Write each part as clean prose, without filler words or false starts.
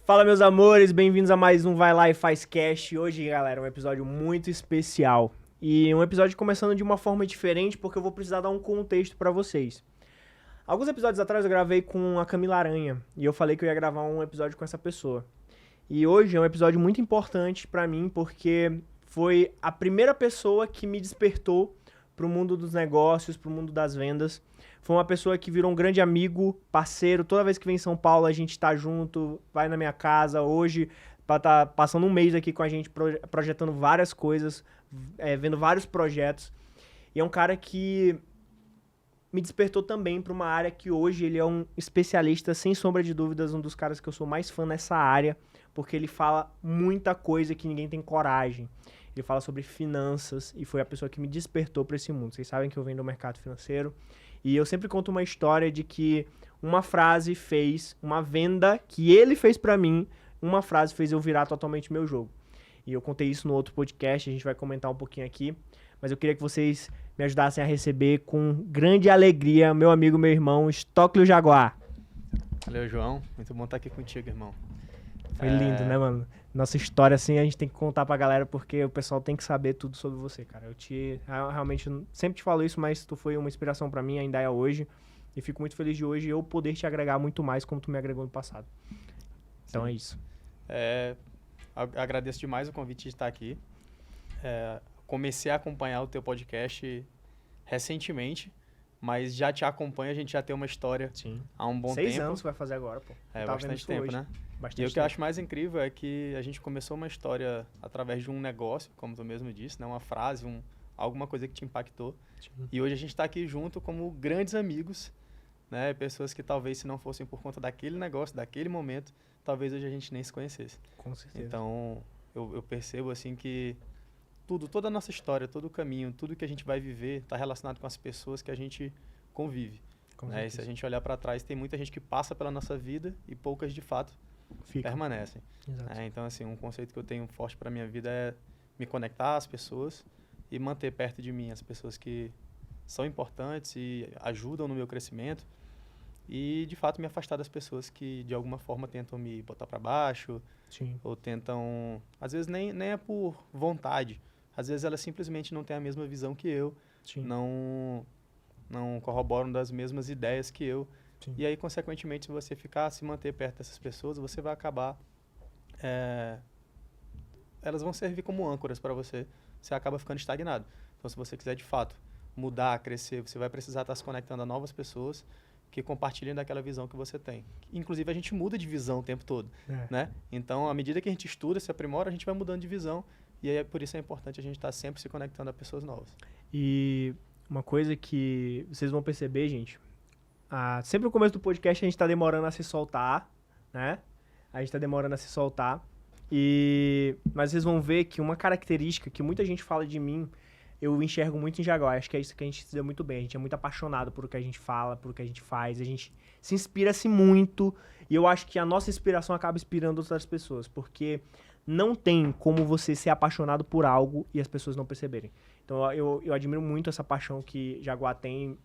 Fala, meus amores, bem-vindos a mais um Vai Lá e Faz Cast. Hoje, galera, um episódio muito especial. E um episódio começando de uma forma diferente, porque eu vou precisar dar um contexto pra vocês. Alguns episódios atrás eu gravei com a Camila Aranha, e eu falei que eu ia gravar um episódio com essa pessoa. E hoje é um episódio muito importante pra mim, porque foi a primeira pessoa que me despertou pro mundo dos negócios, pro mundo das vendas. Foi uma pessoa que virou um grande amigo, parceiro. Toda vez que vem em São Paulo, a gente tá junto, vai na minha casa. Hoje, tá passando um mês aqui com a gente, projetando várias coisas, vendo vários projetos. E é um cara que me despertou também para uma área que hoje ele é um especialista, sem sombra de dúvidas, um dos caras que eu sou mais fã nessa área, porque ele fala muita coisa que ninguém tem coragem. Ele fala sobre finanças e foi a pessoa que me despertou para esse mundo. Vocês sabem que eu venho do mercado financeiro e eu sempre conto uma história de que uma frase fez, uma venda que ele fez para mim, uma frase fez eu virar totalmente meu jogo. E eu contei isso no outro podcast, a gente vai comentar um pouquinho aqui, mas eu queria que vocês me ajudassem a receber com grande alegria meu amigo, meu irmão, Stockley Jaguar. Valeu, João. Muito bom estar aqui contigo, irmão. Foi lindo, né, mano? Nossa história, assim, a gente tem que contar pra galera, porque o pessoal tem que saber tudo sobre você, cara. Realmente, sempre te falo isso, mas tu foi uma inspiração pra mim, ainda é hoje. E fico muito feliz de hoje eu poder te agregar muito mais como tu me agregou no passado. Então Sim. é isso. Agradeço demais o convite de estar aqui. Comecei a acompanhar o teu podcast recentemente, mas já te acompanho, a gente já tem uma história há um bom tempo. 6 anos que vai fazer agora, pô. Bastante tempo, né? E o que eu acho mais incrível é que a gente começou uma história através de um negócio, como tu mesmo disse, né? Uma frase, alguma coisa que te impactou. Sim. E hoje a gente está aqui junto como grandes amigos, né? Pessoas que talvez se não fossem por conta daquele negócio, daquele momento, talvez hoje a gente nem se conhecesse. Com certeza. Então, eu percebo assim que toda a nossa história, todo o caminho, tudo que a gente vai viver está relacionado com as pessoas que a gente convive. Né? E se a gente olhar para trás, tem muita gente que passa pela nossa vida e poucas, de fato, permanecem. Então, assim, um conceito que eu tenho forte para minha vida é me conectar às pessoas e manter perto de mim as pessoas que são importantes e ajudam no meu crescimento e, de fato, me afastar das pessoas que, de alguma forma, tentam me botar para baixo. Sim. Ou tentam... Às vezes, nem é por vontade. Às vezes, elas simplesmente não têm a mesma visão que eu. Sim. Não corroboram das mesmas ideias que eu. Sim. E aí, consequentemente, se você se manter perto dessas pessoas, você vai acabar... elas vão servir como âncoras para você. Você acaba ficando estagnado. Então, se você quiser, de fato, mudar, crescer, você vai precisar estar se conectando a novas pessoas que compartilhem daquela visão que você tem. Inclusive, a gente muda de visão o tempo todo, né? Então, à medida que a gente estuda, se aprimora, a gente vai mudando de visão. E aí, por isso é importante a gente estar sempre se conectando a pessoas novas. E uma coisa que vocês vão perceber, gente, sempre no começo do podcast a gente tá demorando a se soltar, né? A gente tá demorando a se soltar. Mas vocês vão ver que uma característica que muita gente fala de mim, eu enxergo muito em Jaguar. Acho que é isso que a gente se deu muito bem. A gente é muito apaixonado por o que a gente fala, por o que a gente faz. A gente se inspira-se muito. E eu acho que a nossa inspiração acaba inspirando outras pessoas. Porque não tem como você ser apaixonado por algo e as pessoas não perceberem. Então eu admiro muito essa paixão que Jaguar tem.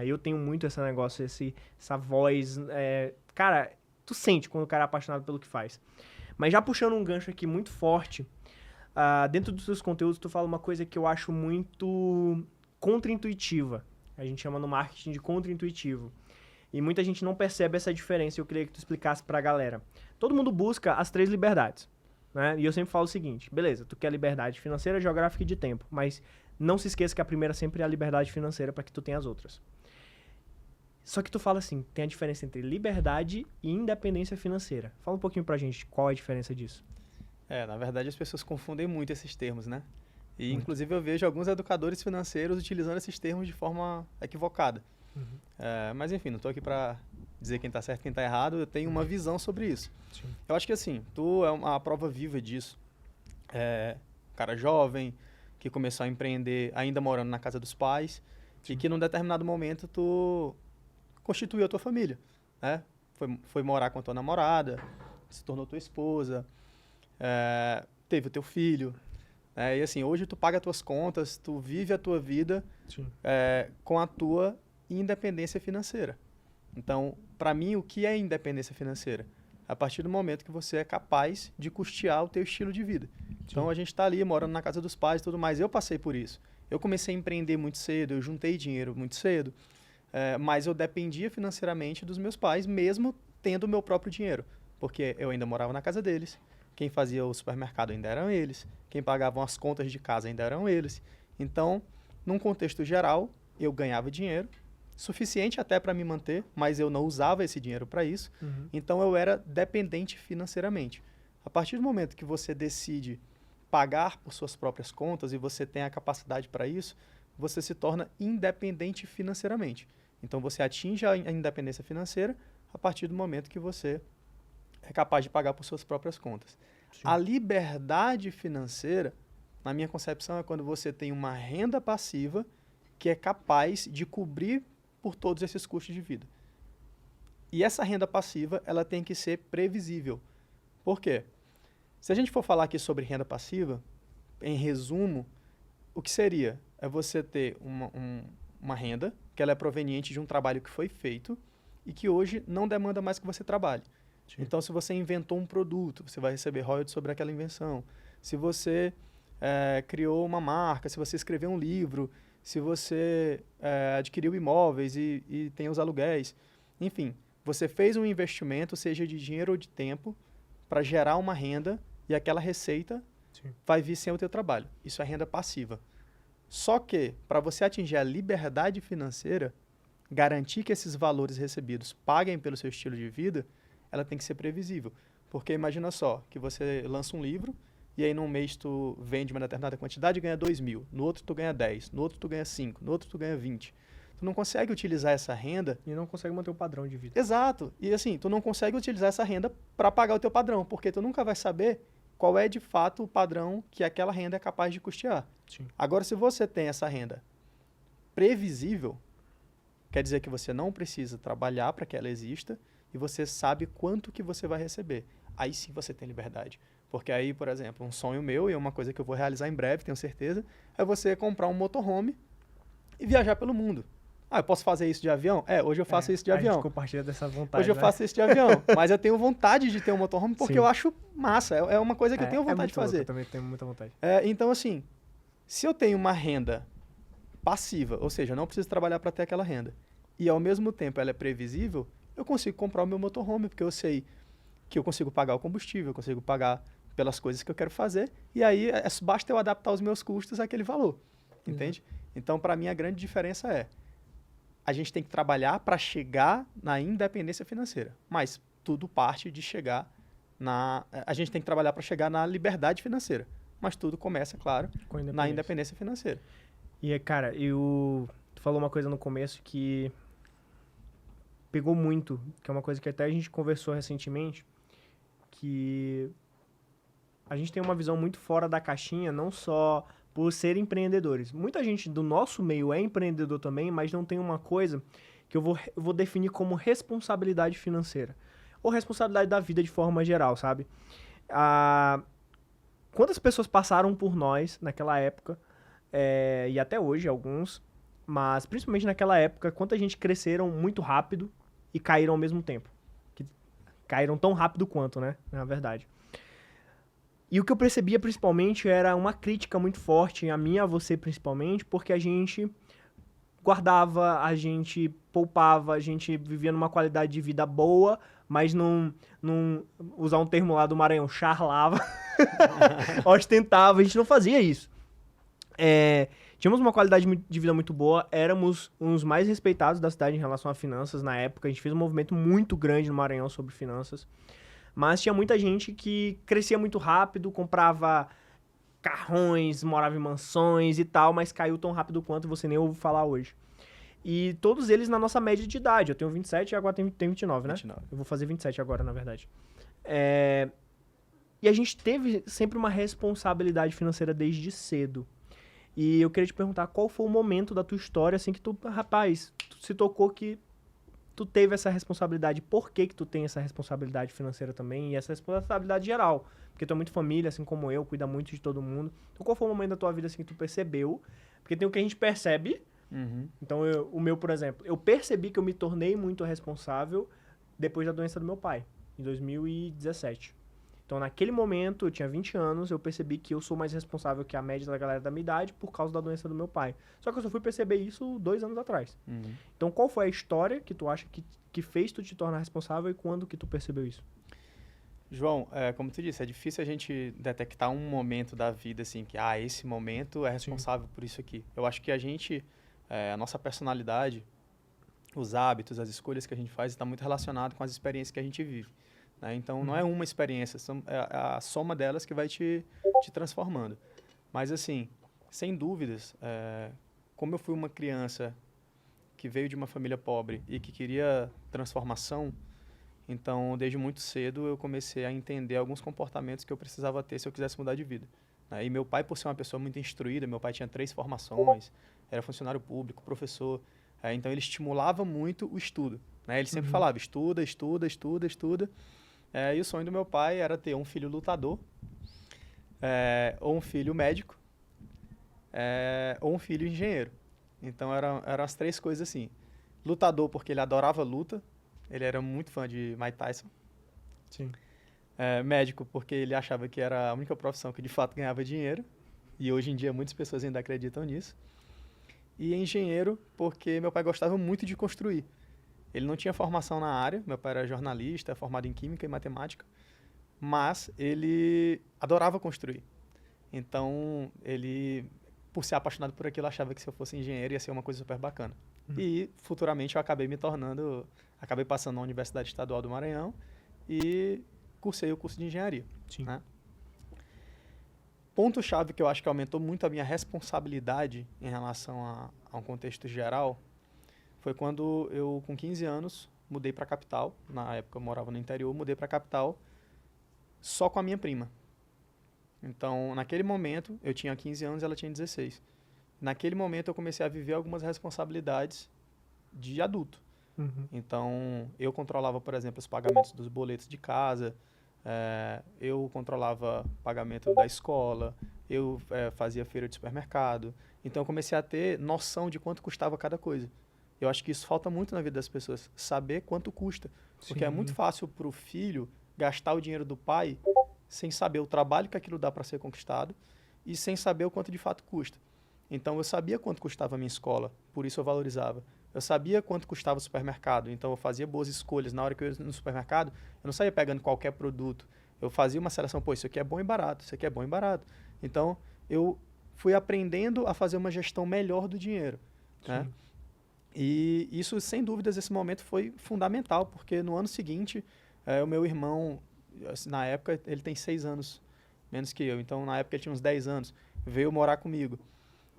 Eu tenho muito esse negócio, essa voz. Cara, tu sente quando o cara é apaixonado pelo que faz. Mas já puxando um gancho aqui muito forte, dentro dos seus conteúdos tu fala uma coisa que eu acho muito contra-intuitiva. A gente chama no marketing de contra-intuitivo. E muita gente não percebe essa diferença e eu queria que tu explicasse pra galera. Todo mundo busca as 3 liberdades, né? E eu sempre falo o seguinte, beleza, tu quer liberdade financeira, geográfica e de tempo, mas não se esqueça que a primeira sempre é a liberdade financeira para que tu tenha as outras. Só que tu fala assim, tem a diferença entre liberdade e independência financeira. Fala um pouquinho pra gente qual é a diferença disso. Na verdade as pessoas confundem muito esses termos, né? E inclusive eu vejo alguns educadores financeiros utilizando esses termos de forma equivocada. Mas enfim, não estou aqui para dizer quem está certo e quem está errado, eu tenho uma visão sobre isso. Sim. Eu acho que assim, tu é uma prova viva disso. Um cara jovem, que começou a empreender ainda morando na casa dos pais, e que num determinado momento tu constituiu a tua família, né? Foi morar com a tua namorada, se tornou tua esposa, teve o teu filho, e assim, hoje tu paga as tuas contas, tu vive a tua vida com a tua independência financeira. Então, para mim, o que é independência financeira? A partir do momento que você é capaz de custear o teu estilo de vida. Então, a gente está ali morando na casa dos pais e tudo mais. Eu passei por isso. Eu comecei a empreender muito cedo, eu juntei dinheiro muito cedo, mas eu dependia financeiramente dos meus pais, mesmo tendo o meu próprio dinheiro. Porque eu ainda morava na casa deles, quem fazia o supermercado ainda eram eles, quem pagava as contas de casa ainda eram eles. Então, num contexto geral, eu ganhava dinheiro, suficiente até para me manter, mas eu não usava esse dinheiro para isso. Então, eu era dependente financeiramente. A partir do momento que você decide pagar por suas próprias contas e você tem a capacidade para isso, você se torna independente financeiramente. Então, você atinge a independência financeira a partir do momento que você é capaz de pagar por suas próprias contas. Sim. A liberdade financeira, na minha concepção, é quando você tem uma renda passiva que é capaz de cobrir por todos esses custos de vida. E essa renda passiva, ela tem que ser previsível. Por quê? Se a gente for falar aqui sobre renda passiva, em resumo, o que seria? É você ter uma renda que ela é proveniente de um trabalho que foi feito e que hoje não demanda mais que você trabalhe. Sim. Então, se você inventou um produto, você vai receber royalties sobre aquela invenção. Se você criou uma marca, se você escreveu um livro, se você adquiriu imóveis e tem os aluguéis. Enfim, você fez um investimento, seja de dinheiro ou de tempo, para gerar uma renda e aquela receita Sim. vai vir sem o teu trabalho. Isso é renda passiva. Só que, para você atingir a liberdade financeira, garantir que esses valores recebidos paguem pelo seu estilo de vida, ela tem que ser previsível. Porque imagina só, que você lança um livro e aí num mês tu vende uma determinada quantidade e ganha 2.000, no outro tu ganha 10, no outro tu ganha 5, no outro tu ganha 20. Tu não consegue utilizar essa renda... E não consegue manter o padrão de vida. Exato. E assim, tu não consegue utilizar essa renda para pagar o teu padrão, porque tu nunca vai saber qual é de fato o padrão que aquela renda é capaz de custear. Sim. Agora, se você tem essa renda previsível, quer dizer que você não precisa trabalhar para que ela exista e você sabe quanto que você vai receber. Aí sim você tem liberdade. Porque aí, por exemplo, um sonho meu, e é uma coisa que eu vou realizar em breve, tenho certeza, é você comprar um motorhome e viajar pelo mundo. Eu posso fazer isso de avião? Hoje eu faço isso de avião. A gente compartilha dessa vontade, Hoje eu faço isso de avião, mas eu tenho vontade de ter um motorhome porque Sim. eu acho massa. É uma coisa que eu tenho vontade de fazer. Louco, eu também tenho muita vontade. Então, assim, se eu tenho uma renda passiva, ou seja, eu não preciso trabalhar para ter aquela renda, e ao mesmo tempo ela é previsível, eu consigo comprar o meu motorhome, porque eu sei que eu consigo pagar o combustível, eu consigo pagar pelas coisas que eu quero fazer, e aí basta eu adaptar os meus custos àquele valor, entende? Então, para mim, a grande diferença é a gente tem que trabalhar para chegar na independência financeira, mas tudo parte de chegar a gente tem que trabalhar para chegar na liberdade financeira, mas tudo começa, claro, na independência financeira. E, cara, tu falou uma coisa no começo que pegou muito, que é uma coisa que até a gente conversou recentemente, que a gente tem uma visão muito fora da caixinha, não só por ser empreendedores. Muita gente do nosso meio é empreendedor também, mas não tem uma coisa que eu vou definir como responsabilidade financeira. Ou responsabilidade da vida de forma geral, sabe? Quantas pessoas passaram por nós naquela época, e até hoje alguns, mas principalmente naquela época, quanta gente cresceram muito rápido e caíram ao mesmo tempo. Que caíram tão rápido quanto, né? Na verdade. E o que eu percebia principalmente era uma crítica muito forte, a mim e a você principalmente, porque a gente guardava, a gente poupava, a gente vivia numa qualidade de vida boa, mas não usar um termo lá do Maranhão, charlava, ostentava, a gente não fazia isso. Tínhamos uma qualidade de vida muito boa, éramos uns mais respeitados da cidade em relação a finanças na época, a gente fez um movimento muito grande no Maranhão sobre finanças. Mas tinha muita gente que crescia muito rápido, comprava carrões, morava em mansões e tal, mas caiu tão rápido quanto você nem ouve falar hoje. E todos eles na nossa média de idade. Eu tenho 27 e agora tenho 29, né? 29. Eu vou fazer 27 agora, na verdade. E a gente teve sempre uma responsabilidade financeira desde cedo. E eu queria te perguntar qual foi o momento da tua história, assim, que tu se tocou que tu teve essa responsabilidade, por que tu tem essa responsabilidade financeira também e essa responsabilidade geral? Porque tu é muito família, assim como eu, cuida muito de todo mundo. Então, qual foi o momento da tua vida, assim, que tu percebeu? Porque tem o que a gente percebe. Então, o meu, por exemplo, eu percebi que eu me tornei muito responsável depois da doença do meu pai. em 2017. Então, naquele momento, eu tinha 20 anos, eu percebi que eu sou mais responsável que a média da galera da minha idade por causa da doença do meu pai. Só que eu só fui perceber isso 2 anos atrás. Uhum. Então, qual foi a história que tu acha que fez tu te tornar responsável e quando que tu percebeu isso? João, como tu disse, é difícil a gente detectar um momento da vida assim que, esse momento é responsável por isso aqui. Eu acho que a nossa personalidade, os hábitos, as escolhas que a gente faz está muito relacionado com as experiências que a gente vive. Né? Então, não é uma experiência, é a soma delas que vai te transformando. Mas, assim, sem dúvidas, como eu fui uma criança que veio de uma família pobre e que queria transformação, então, desde muito cedo, eu comecei a entender alguns comportamentos que eu precisava ter se eu quisesse mudar de vida. Né? E meu pai, por ser uma pessoa muito instruída, meu pai tinha 3 formações, era funcionário público, professor, então ele estimulava muito o estudo. Né? Ele sempre falava, estuda, estuda, estuda, estuda. E o sonho do meu pai era ter um filho lutador, ou um filho médico, ou um filho engenheiro. Então eram as 3 coisas assim. Lutador porque ele adorava luta, ele era muito fã de Mike Tyson. Sim. Médico porque ele achava que era a única profissão que de fato ganhava dinheiro, e hoje em dia muitas pessoas ainda acreditam nisso. E engenheiro porque meu pai gostava muito de construir. Ele não tinha formação na área, meu pai era jornalista, formado em química e matemática, mas ele adorava construir. Então, ele, por ser apaixonado por aquilo, achava que se eu fosse engenheiro ia ser uma coisa super bacana. E, futuramente, eu acabei passando na Universidade Estadual do Maranhão e cursei o curso de engenharia. Sim. Né? Ponto-chave que eu acho que aumentou muito a minha responsabilidade em relação a um contexto geral foi quando eu, com 15 anos, mudei para a capital. Na época eu morava no interior, mudei para a capital só com a minha prima. Então, naquele momento, eu tinha 15 anos e ela tinha 16. Naquele momento, eu comecei a viver algumas responsabilidades de adulto. Então, eu controlava, por exemplo, os pagamentos dos boletos de casa, eu controlava o pagamento da escola, eu fazia feira de supermercado. Então, eu comecei a ter noção de quanto custava cada coisa. Eu acho que isso falta muito na vida das pessoas, saber quanto custa. Porque é muito fácil para o filho gastar o dinheiro do pai sem saber o trabalho que aquilo dá para ser conquistado e sem saber o quanto de fato custa. Então, eu sabia quanto custava a minha escola, por isso eu valorizava. Eu sabia quanto custava o supermercado, então eu fazia boas escolhas. Na hora que eu ia no supermercado, eu não saía pegando qualquer produto. Eu fazia uma seleção, isso aqui é bom e barato, isso aqui é bom e barato. Então, eu fui aprendendo a fazer uma gestão melhor do dinheiro. Né? E isso, sem dúvidas, esse momento foi fundamental, porque no ano seguinte, o meu irmão, na época, ele tem 6 anos menos que eu, então na época ele tinha uns 10 anos, veio morar comigo.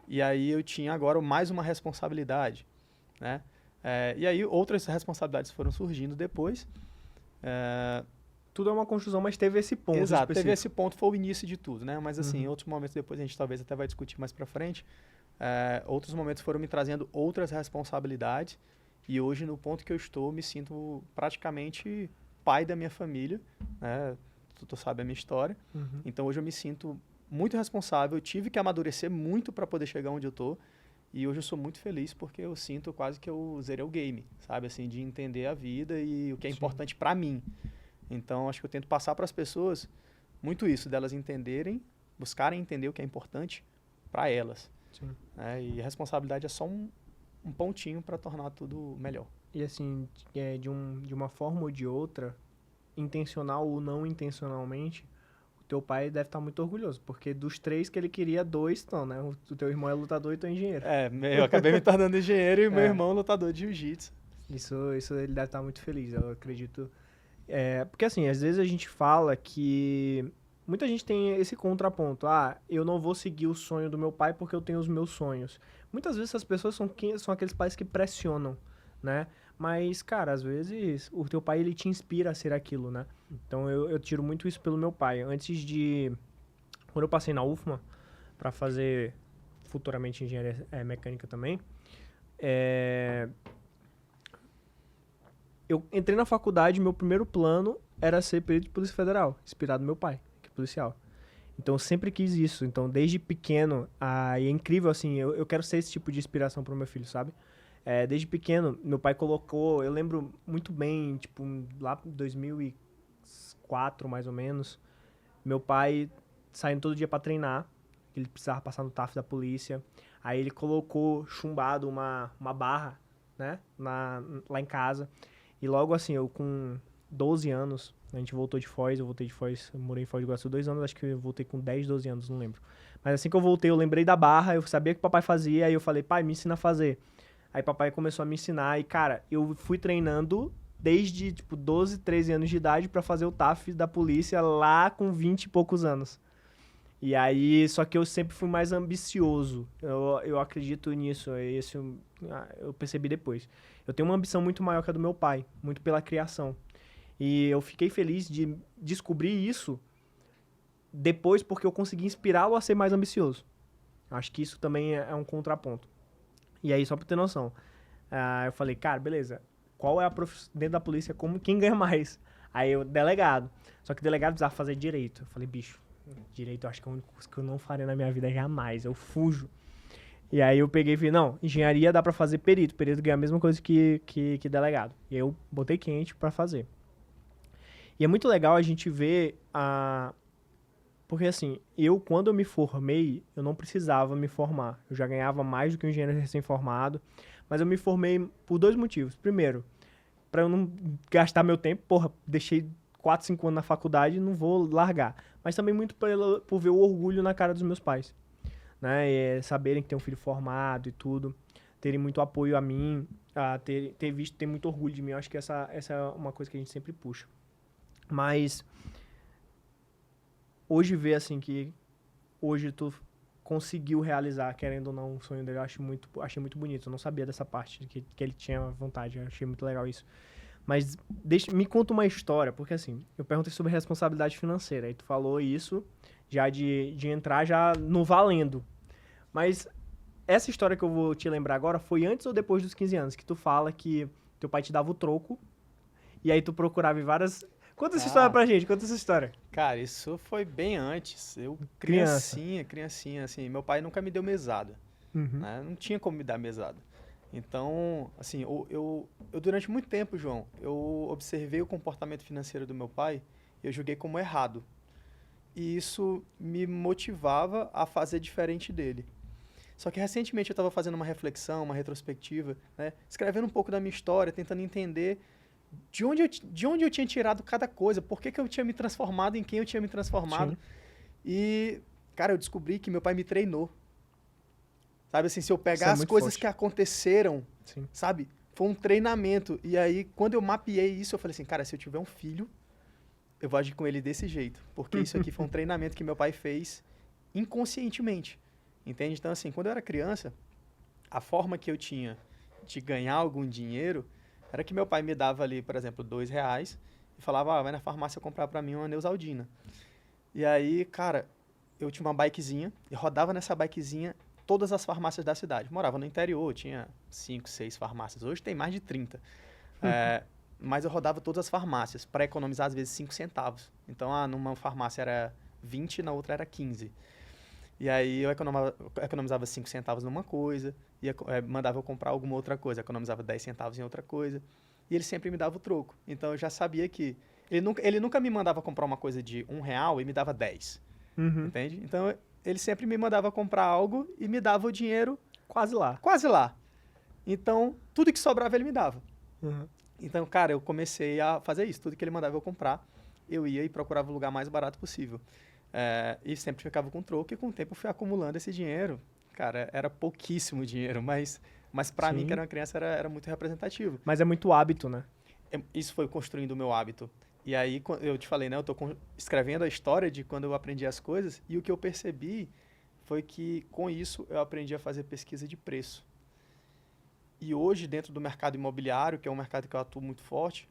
E aí eu tinha agora mais uma responsabilidade, né? E aí outras responsabilidades foram surgindo depois. Tudo é uma construção, mas teve esse ponto Exato, específico. teve esse ponto, foi o início de tudo, né? Mas assim, em outros momentos depois a gente talvez até vai discutir mais pra frente, outros momentos foram me trazendo outras responsabilidades, e hoje no ponto que eu estou, me sinto praticamente pai da minha família, né? Tu sabe a minha história. Então hoje eu me sinto muito responsável, eu tive que amadurecer muito para poder chegar onde eu tô, e hoje eu sou muito feliz porque eu sinto quase que eu zerei o game, sabe, assim, de entender a vida e o que é importante para mim. Então acho que eu tento passar para as pessoas muito isso, delas entenderem, buscarem entender o que é importante para elas. E a responsabilidade é só um pontinho para tornar tudo melhor. E assim, de uma forma ou de outra, intencional ou não intencionalmente, teu pai deve estar muito orgulhoso, porque dos 3 que ele queria, 2 estão, né? O teu irmão é lutador e tu é engenheiro. Eu acabei me tornando engenheiro e meu irmão lutador de jiu-jitsu. Isso ele deve estar muito feliz, eu acredito. Porque assim, às vezes a gente fala que muita gente tem esse contraponto. Eu não vou seguir o sonho do meu pai porque eu tenho os meus sonhos. Muitas vezes essas pessoas são aqueles pais que pressionam, né? Mas, cara, às vezes o teu pai, ele te inspira a ser aquilo, né? Então, eu tiro muito isso pelo meu pai. Quando eu passei na UFMA, para fazer futuramente engenharia mecânica também, eu entrei na faculdade, meu primeiro plano era ser perito de Polícia Federal, inspirado no meu pai, que é policial. Então, eu sempre quis isso. Então, desde pequeno, e é incrível, assim, eu quero ser esse tipo de inspiração pro meu filho, sabe? Desde pequeno, meu pai colocou, eu lembro muito bem, tipo, lá em 4, mais ou menos. Meu pai saindo todo dia pra treinar. Ele precisava passar no TAF da polícia. Aí ele colocou chumbado uma barra, né? Lá em casa. E logo assim, eu com 12 anos, a gente voltou de Foz, eu voltei de Foz, eu morei em Foz do Iguaçu 2 anos, acho que eu voltei com 10, 12 anos, não lembro. Mas assim que eu voltei, eu lembrei da barra, eu sabia que o papai fazia, aí eu falei, pai, me ensina a fazer. Aí papai começou a me ensinar e, cara, eu fui treinando desde, tipo, 12, 13 anos de idade pra fazer o TAF da polícia lá com 20 e poucos anos. E aí, só que eu sempre fui mais ambicioso. Eu acredito nisso, eu percebi depois. Eu tenho uma ambição muito maior que a do meu pai, muito pela criação. E eu fiquei feliz de descobrir isso depois porque eu consegui inspirá-lo a ser mais ambicioso. Acho que isso também é um contraponto. E aí, só pra ter noção, eu falei, cara, beleza, qual é a profissão dentro da polícia, quem ganha mais? Aí eu, delegado. Só que delegado precisava fazer direito. Eu falei, bicho, direito eu acho que é a única coisa que eu não faria na minha vida jamais, eu fujo. E aí eu peguei e falei, não, engenharia dá pra fazer perito ganha a mesma coisa que delegado. E eu botei quente pra fazer. E é muito legal a gente ver porque assim, quando eu me formei, eu não precisava me formar. Eu já ganhava mais do que um engenheiro recém-formado. Mas eu me formei por 2 motivos. Primeiro, pra eu não gastar meu tempo. Porra, deixei 4, 5 anos na faculdade e não vou largar. Mas também muito por ver o orgulho na cara dos meus pais. Né? E saberem que tem um filho formado e tudo. Terem muito apoio a mim. Ter muito orgulho de mim. Eu acho que essa é uma coisa que a gente sempre puxa. Mas hoje ver assim que hoje tu conseguiu realizar, querendo ou não, um sonho dele, eu achei muito bonito. Eu não sabia dessa parte, que ele tinha vontade. Eu achei muito legal isso. Mas me conta uma história, porque assim, eu perguntei sobre responsabilidade financeira, aí tu falou isso já de entrar já no valendo. Mas essa história que eu vou te lembrar agora foi antes ou depois dos 15 anos, que tu fala que teu pai te dava o troco, e aí tu procurava em várias... Conta essa história pra gente, conta essa história. Cara, isso foi bem antes. Eu, Criança. criancinha, assim, meu pai nunca me deu mesada, Uhum. né? Não tinha como me dar mesada. Então, assim, eu durante muito tempo, João, eu observei o comportamento financeiro do meu pai e eu julguei como errado. E isso me motivava a fazer diferente dele. Só que recentemente eu estava fazendo uma reflexão, uma retrospectiva, né? Escrevendo um pouco da minha história, tentando entender de onde eu tinha tirado cada coisa, por que eu tinha me transformado em quem eu tinha me transformado. Sim. E, cara, eu descobri que meu pai me treinou. Sabe assim, se eu Isso pegar é as muito coisas forte. que aconteceram, Sim. sabe? Foi um treinamento. E aí, quando eu mapeei isso, eu falei assim, cara, se eu tiver um filho, eu vou agir com ele desse jeito. Porque isso aqui foi um treinamento que meu pai fez inconscientemente. Entende? Então, assim, quando eu era criança, a forma que eu tinha de ganhar algum dinheiro era que meu pai me dava ali, por exemplo, R$2 e falava, vai na farmácia comprar pra mim uma Neosaldina. E aí, cara, eu tinha uma bikezinha e rodava nessa bikezinha todas as farmácias da cidade. Morava no interior, tinha 5, 6 farmácias. Hoje tem mais de 30. Mas eu rodava todas as farmácias para economizar, às vezes, 5 centavos. Então, numa farmácia era 20, na outra era 15. E aí eu economizava 5 centavos numa coisa, mandava eu comprar alguma outra coisa, economizava 10 centavos em outra coisa. E ele sempre me dava o troco. Então eu já sabia que... Ele nunca me mandava comprar uma coisa de R$1 e me dava 10. Uhum. Entende? Então ele sempre me mandava comprar algo e me dava o dinheiro Quase lá. quase lá. Então tudo que sobrava ele me dava. Uhum. Então, cara, eu comecei a fazer isso. Tudo que ele mandava eu comprar, eu ia e procurava o lugar mais barato possível. E sempre ficava com troco, e com o tempo eu fui acumulando esse dinheiro. Cara, era pouquíssimo dinheiro, mas para mim, que era uma criança, era muito representativo. Mas é muito hábito, né? Isso foi construindo o meu hábito. E aí, eu te falei, né? Eu tô escrevendo a história de quando eu aprendi as coisas, e o que eu percebi foi que, com isso, eu aprendi a fazer pesquisa de preço. E hoje, dentro do mercado imobiliário, que é um mercado que eu atuo muito forte,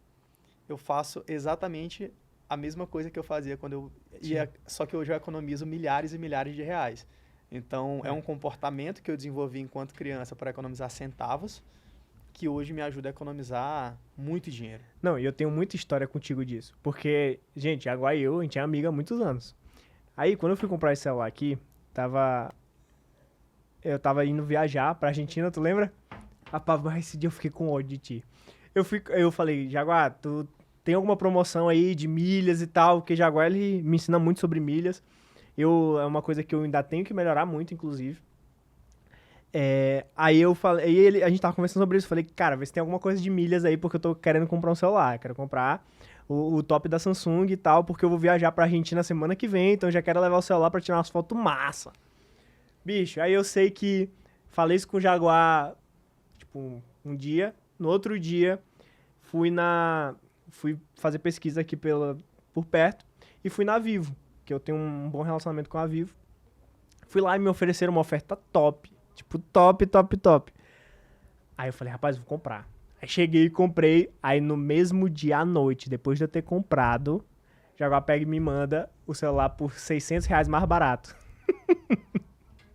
eu faço exatamente a mesma coisa que eu fazia quando eu ia, só que hoje eu economizo milhares e milhares de reais. Então, é um comportamento que eu desenvolvi enquanto criança para economizar centavos, que hoje me ajuda a economizar muito dinheiro. Não, e eu tenho muita história contigo disso. Porque, gente, agora a gente é amiga há muitos anos. Aí, quando eu fui comprar esse celular aqui, eu tava indo viajar pra Argentina, tu lembra? Rapaz, esse dia eu fiquei com ódio de ti. Eu falei, Jaguar, tu tem alguma promoção aí de milhas e tal, porque Jaguar, ele me ensina muito sobre milhas. É uma coisa que eu ainda tenho que melhorar muito, inclusive. Aí eu falei, a gente tava conversando sobre isso, falei, cara, vê se tem alguma coisa de milhas aí, porque eu tô querendo comprar um celular, quero comprar o top da Samsung e tal, porque eu vou viajar pra Argentina semana que vem, então eu já quero levar o celular pra tirar umas fotos massa. Bicho, aí eu sei que falei isso com o Jaguar, tipo, um dia, no outro dia, fui fazer pesquisa aqui por perto, e fui na Vivo, que eu tenho um bom relacionamento com a Vivo. Fui lá e me ofereceram uma oferta top. Tipo, top, top, top. Aí eu falei, rapaz, vou comprar. Aí cheguei e comprei. Aí no mesmo dia à noite, depois de eu ter comprado, Jaguar pega e me manda o celular por R$ 600 mais barato.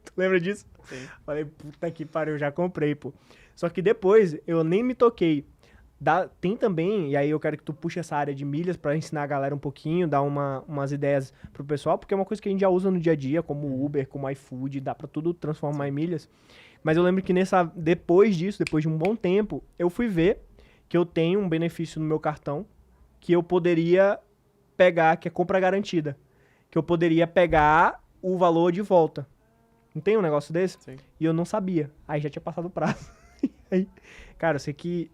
Tu lembra disso? Sim. Falei, puta que pariu, já comprei, pô. Só que depois eu nem me toquei. Tem também, e aí eu quero que tu puxe essa área de milhas pra ensinar a galera um pouquinho, dar umas ideias pro pessoal, porque é uma coisa que a gente já usa no dia a dia, como o Uber, como o iFood, dá pra tudo transformar em milhas. Mas eu lembro que depois disso, depois de um bom tempo, eu fui ver que eu tenho um benefício no meu cartão que eu poderia pegar, que é compra garantida. Que eu poderia pegar o valor de volta. Não tem um negócio desse? Sim. E eu não sabia. Aí já tinha passado o prazo. Aí, cara, eu sei que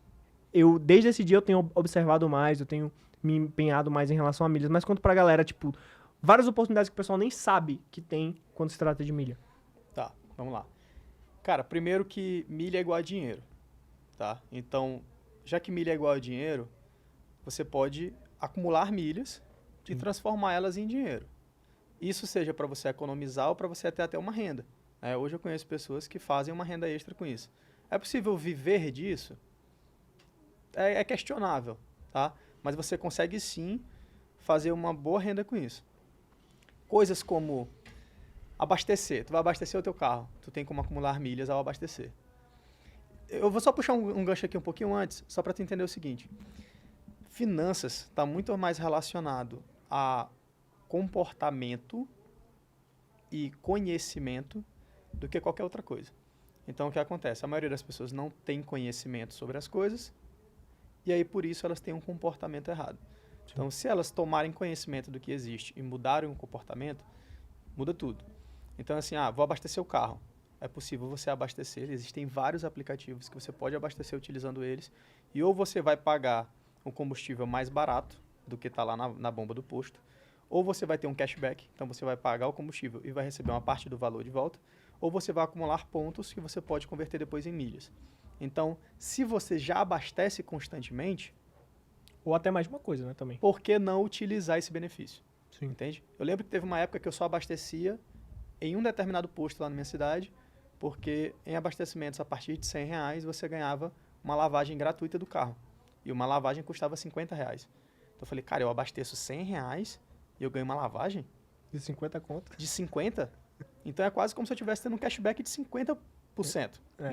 desde esse dia eu tenho observado mais, eu tenho me empenhado mais em relação a milhas, mas conto pra galera, tipo, várias oportunidades que o pessoal nem sabe que tem quando se trata de milha. Tá, vamos lá. Cara, primeiro que milha é igual a dinheiro, tá? Então, já que milha é igual a dinheiro, você pode acumular milhas e transformar elas em dinheiro. Isso seja para você economizar ou para você ter até uma renda. Hoje eu conheço pessoas que fazem uma renda extra com isso. É possível viver disso? É questionável, tá? Mas você consegue sim fazer uma boa renda com isso. Coisas como abastecer. Tu vai abastecer o teu carro. Tu tem como acumular milhas ao abastecer. Eu vou só puxar um gancho aqui um pouquinho antes, só para tu entender o seguinte. Finanças está muito mais relacionado a comportamento e conhecimento do que qualquer outra coisa. Então, o que acontece? A maioria das pessoas não tem conhecimento sobre as coisas e aí, por isso, elas têm um comportamento errado. Sim. Então, se elas tomarem conhecimento do que existe e mudarem o comportamento, muda tudo. Então, assim, vou abastecer o carro. É possível você abastecer. Existem vários aplicativos que você pode abastecer utilizando eles. E ou você vai pagar um combustível mais barato do que está lá na bomba do posto, ou você vai ter um cashback, então você vai pagar o combustível e vai receber uma parte do valor de volta, ou você vai acumular pontos que você pode converter depois em milhas. Então, se você já abastece constantemente... Ou até mais de uma coisa, né, também. Por que não utilizar esse benefício? Sim. Entende? Eu lembro que teve uma época que eu só abastecia em um determinado posto lá na minha cidade, porque em abastecimentos a partir de R$100 você ganhava uma lavagem gratuita do carro. E uma lavagem custava R$50. Então eu falei, cara, eu abasteço R$100 e eu ganho uma lavagem? De 50 conto. De 50? Então é quase como se eu estivesse tendo um cashback de 50%.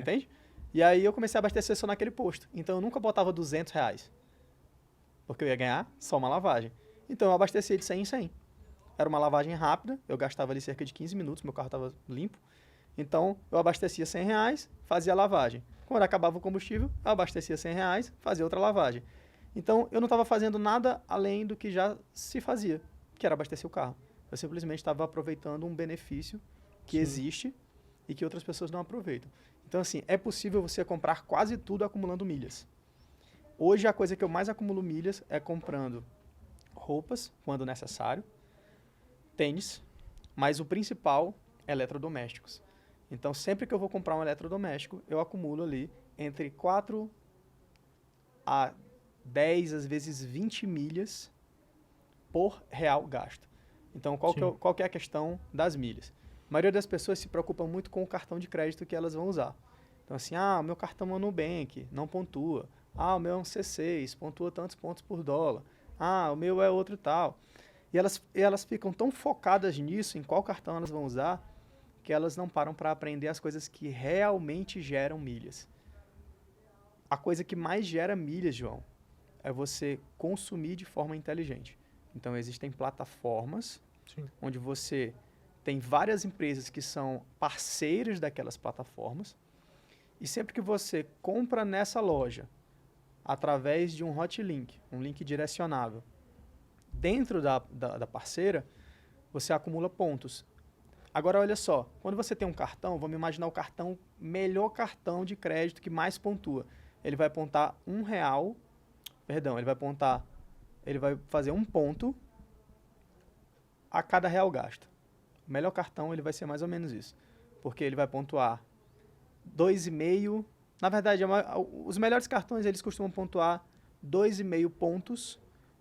Entende? E aí eu comecei a abastecer só naquele posto. Então eu nunca botava R$200. Porque eu ia ganhar só uma lavagem. Então eu abastecia de 100 em 100. Era uma lavagem rápida, eu gastava ali cerca de 15 minutos, meu carro estava limpo. Então eu abastecia R$100, fazia a lavagem. Quando acabava o combustível, eu abastecia R$100, fazia outra lavagem. Então eu não estava fazendo nada além do que já se fazia, que era abastecer o carro. Eu simplesmente estava aproveitando um benefício que existe e que outras pessoas não aproveitam. Então, assim, é possível você comprar quase tudo acumulando milhas. Hoje, a coisa que eu mais acumulo milhas é comprando roupas, quando necessário, tênis, mas o principal é eletrodomésticos. Então, sempre que eu vou comprar um eletrodoméstico, eu acumulo ali entre 4 a 10, às vezes 20 milhas por real gasto. Então, qual que é a questão das milhas? A maioria das pessoas se preocupa muito com o cartão de crédito que elas vão usar. Então, assim, o meu cartão é um Nubank, não pontua. O meu é um C6, pontua tantos pontos por dólar. O meu é outro tal. E elas ficam tão focadas nisso, em qual cartão elas vão usar, que elas não param para aprender as coisas que realmente geram milhas. A coisa que mais gera milhas, João, é você consumir de forma inteligente. Então, existem plataformas onde você tem várias empresas que são parceiros daquelas plataformas e sempre que você compra nessa loja, através de um hotlink, um link direcionável. Dentro da parceira, você acumula pontos. Agora, olha só, quando você tem um cartão, vamos imaginar o cartão, melhor cartão de crédito que mais pontua. Ele vai pontar ele vai fazer 1 ponto a cada real gasto. O melhor cartão, ele vai ser mais ou menos isso. Porque ele vai pontuar 2,5. Na verdade, os melhores cartões, eles costumam pontuar 2,5 pontos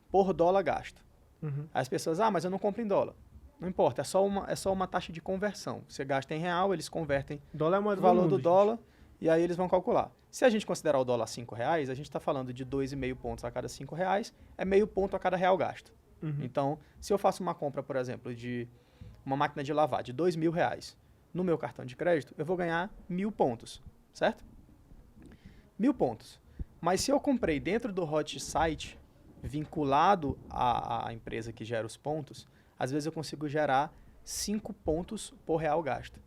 por dólar gasto. Uhum. As pessoas, mas eu não compro em dólar. Não importa, é só uma taxa de conversão. Você gasta em real, eles convertem Dólar é o valor do dólar e aí eles vão calcular. Se a gente considerar o dólar R$5, a gente está falando de 2,5 pontos a cada R$5, é meio ponto a cada real gasto. Uhum. Então, se eu faço uma compra, por exemplo, de uma máquina de lavar de R$2.000 no meu cartão de crédito, eu vou ganhar 1.000 pontos, certo? 1.000 pontos. Mas se eu comprei dentro do hot site, vinculado à empresa que gera os pontos, às vezes eu consigo gerar 5 pontos por real gasto.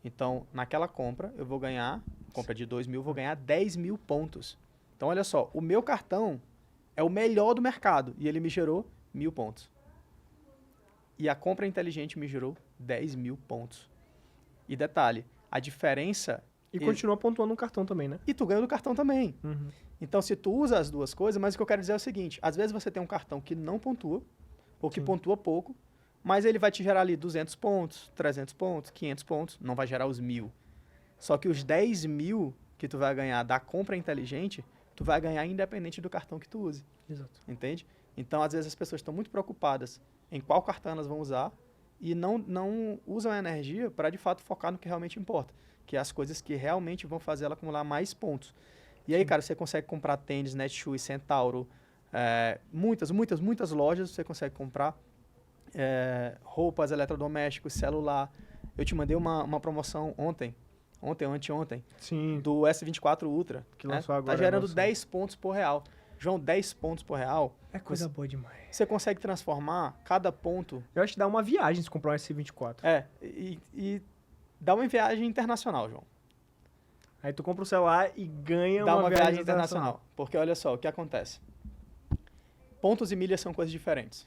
Então, naquela compra, eu vou ganhar, compra de 2.000, vou ganhar 10.000 pontos. Então, olha só, o meu cartão é o melhor do mercado e ele me gerou 1.000 pontos. E a compra inteligente me gerou 10.000 pontos. E detalhe, a diferença... E continua pontuando no cartão também, né? E tu ganha do cartão também. Uhum. Então, se tu usa as duas coisas, mas o que eu quero dizer é o seguinte, às vezes você tem um cartão que não pontua, ou que pontua pouco, mas ele vai te gerar ali 200 pontos, 300 pontos, 500 pontos, não vai gerar os 1.000. Só que os 10.000 que tu vai ganhar da compra inteligente, tu vai ganhar independente do cartão que tu use. Exato. Entende? Então, às vezes as pessoas estão muito preocupadas em qual cartão elas vão usar e não usam a energia para, de fato, focar no que realmente importa, que é as coisas que realmente vão fazer ela acumular mais pontos. E aí, cara, você consegue comprar tênis, Netshoes, Centauro, muitas lojas você consegue comprar roupas, eletrodomésticos, celular. Eu te mandei uma promoção anteontem, Sim. do S24 Ultra, que lançou agora. Tá gerando 10 pontos por real. João, 10 pontos por real. É coisa boa demais. Você consegue transformar cada ponto... Eu acho que dá uma viagem se comprar um S24. E dá uma viagem internacional, João. Aí tu compra o celular e ganha Dá uma viagem internacional. Porque olha só, o que acontece? Pontos e milhas são coisas diferentes.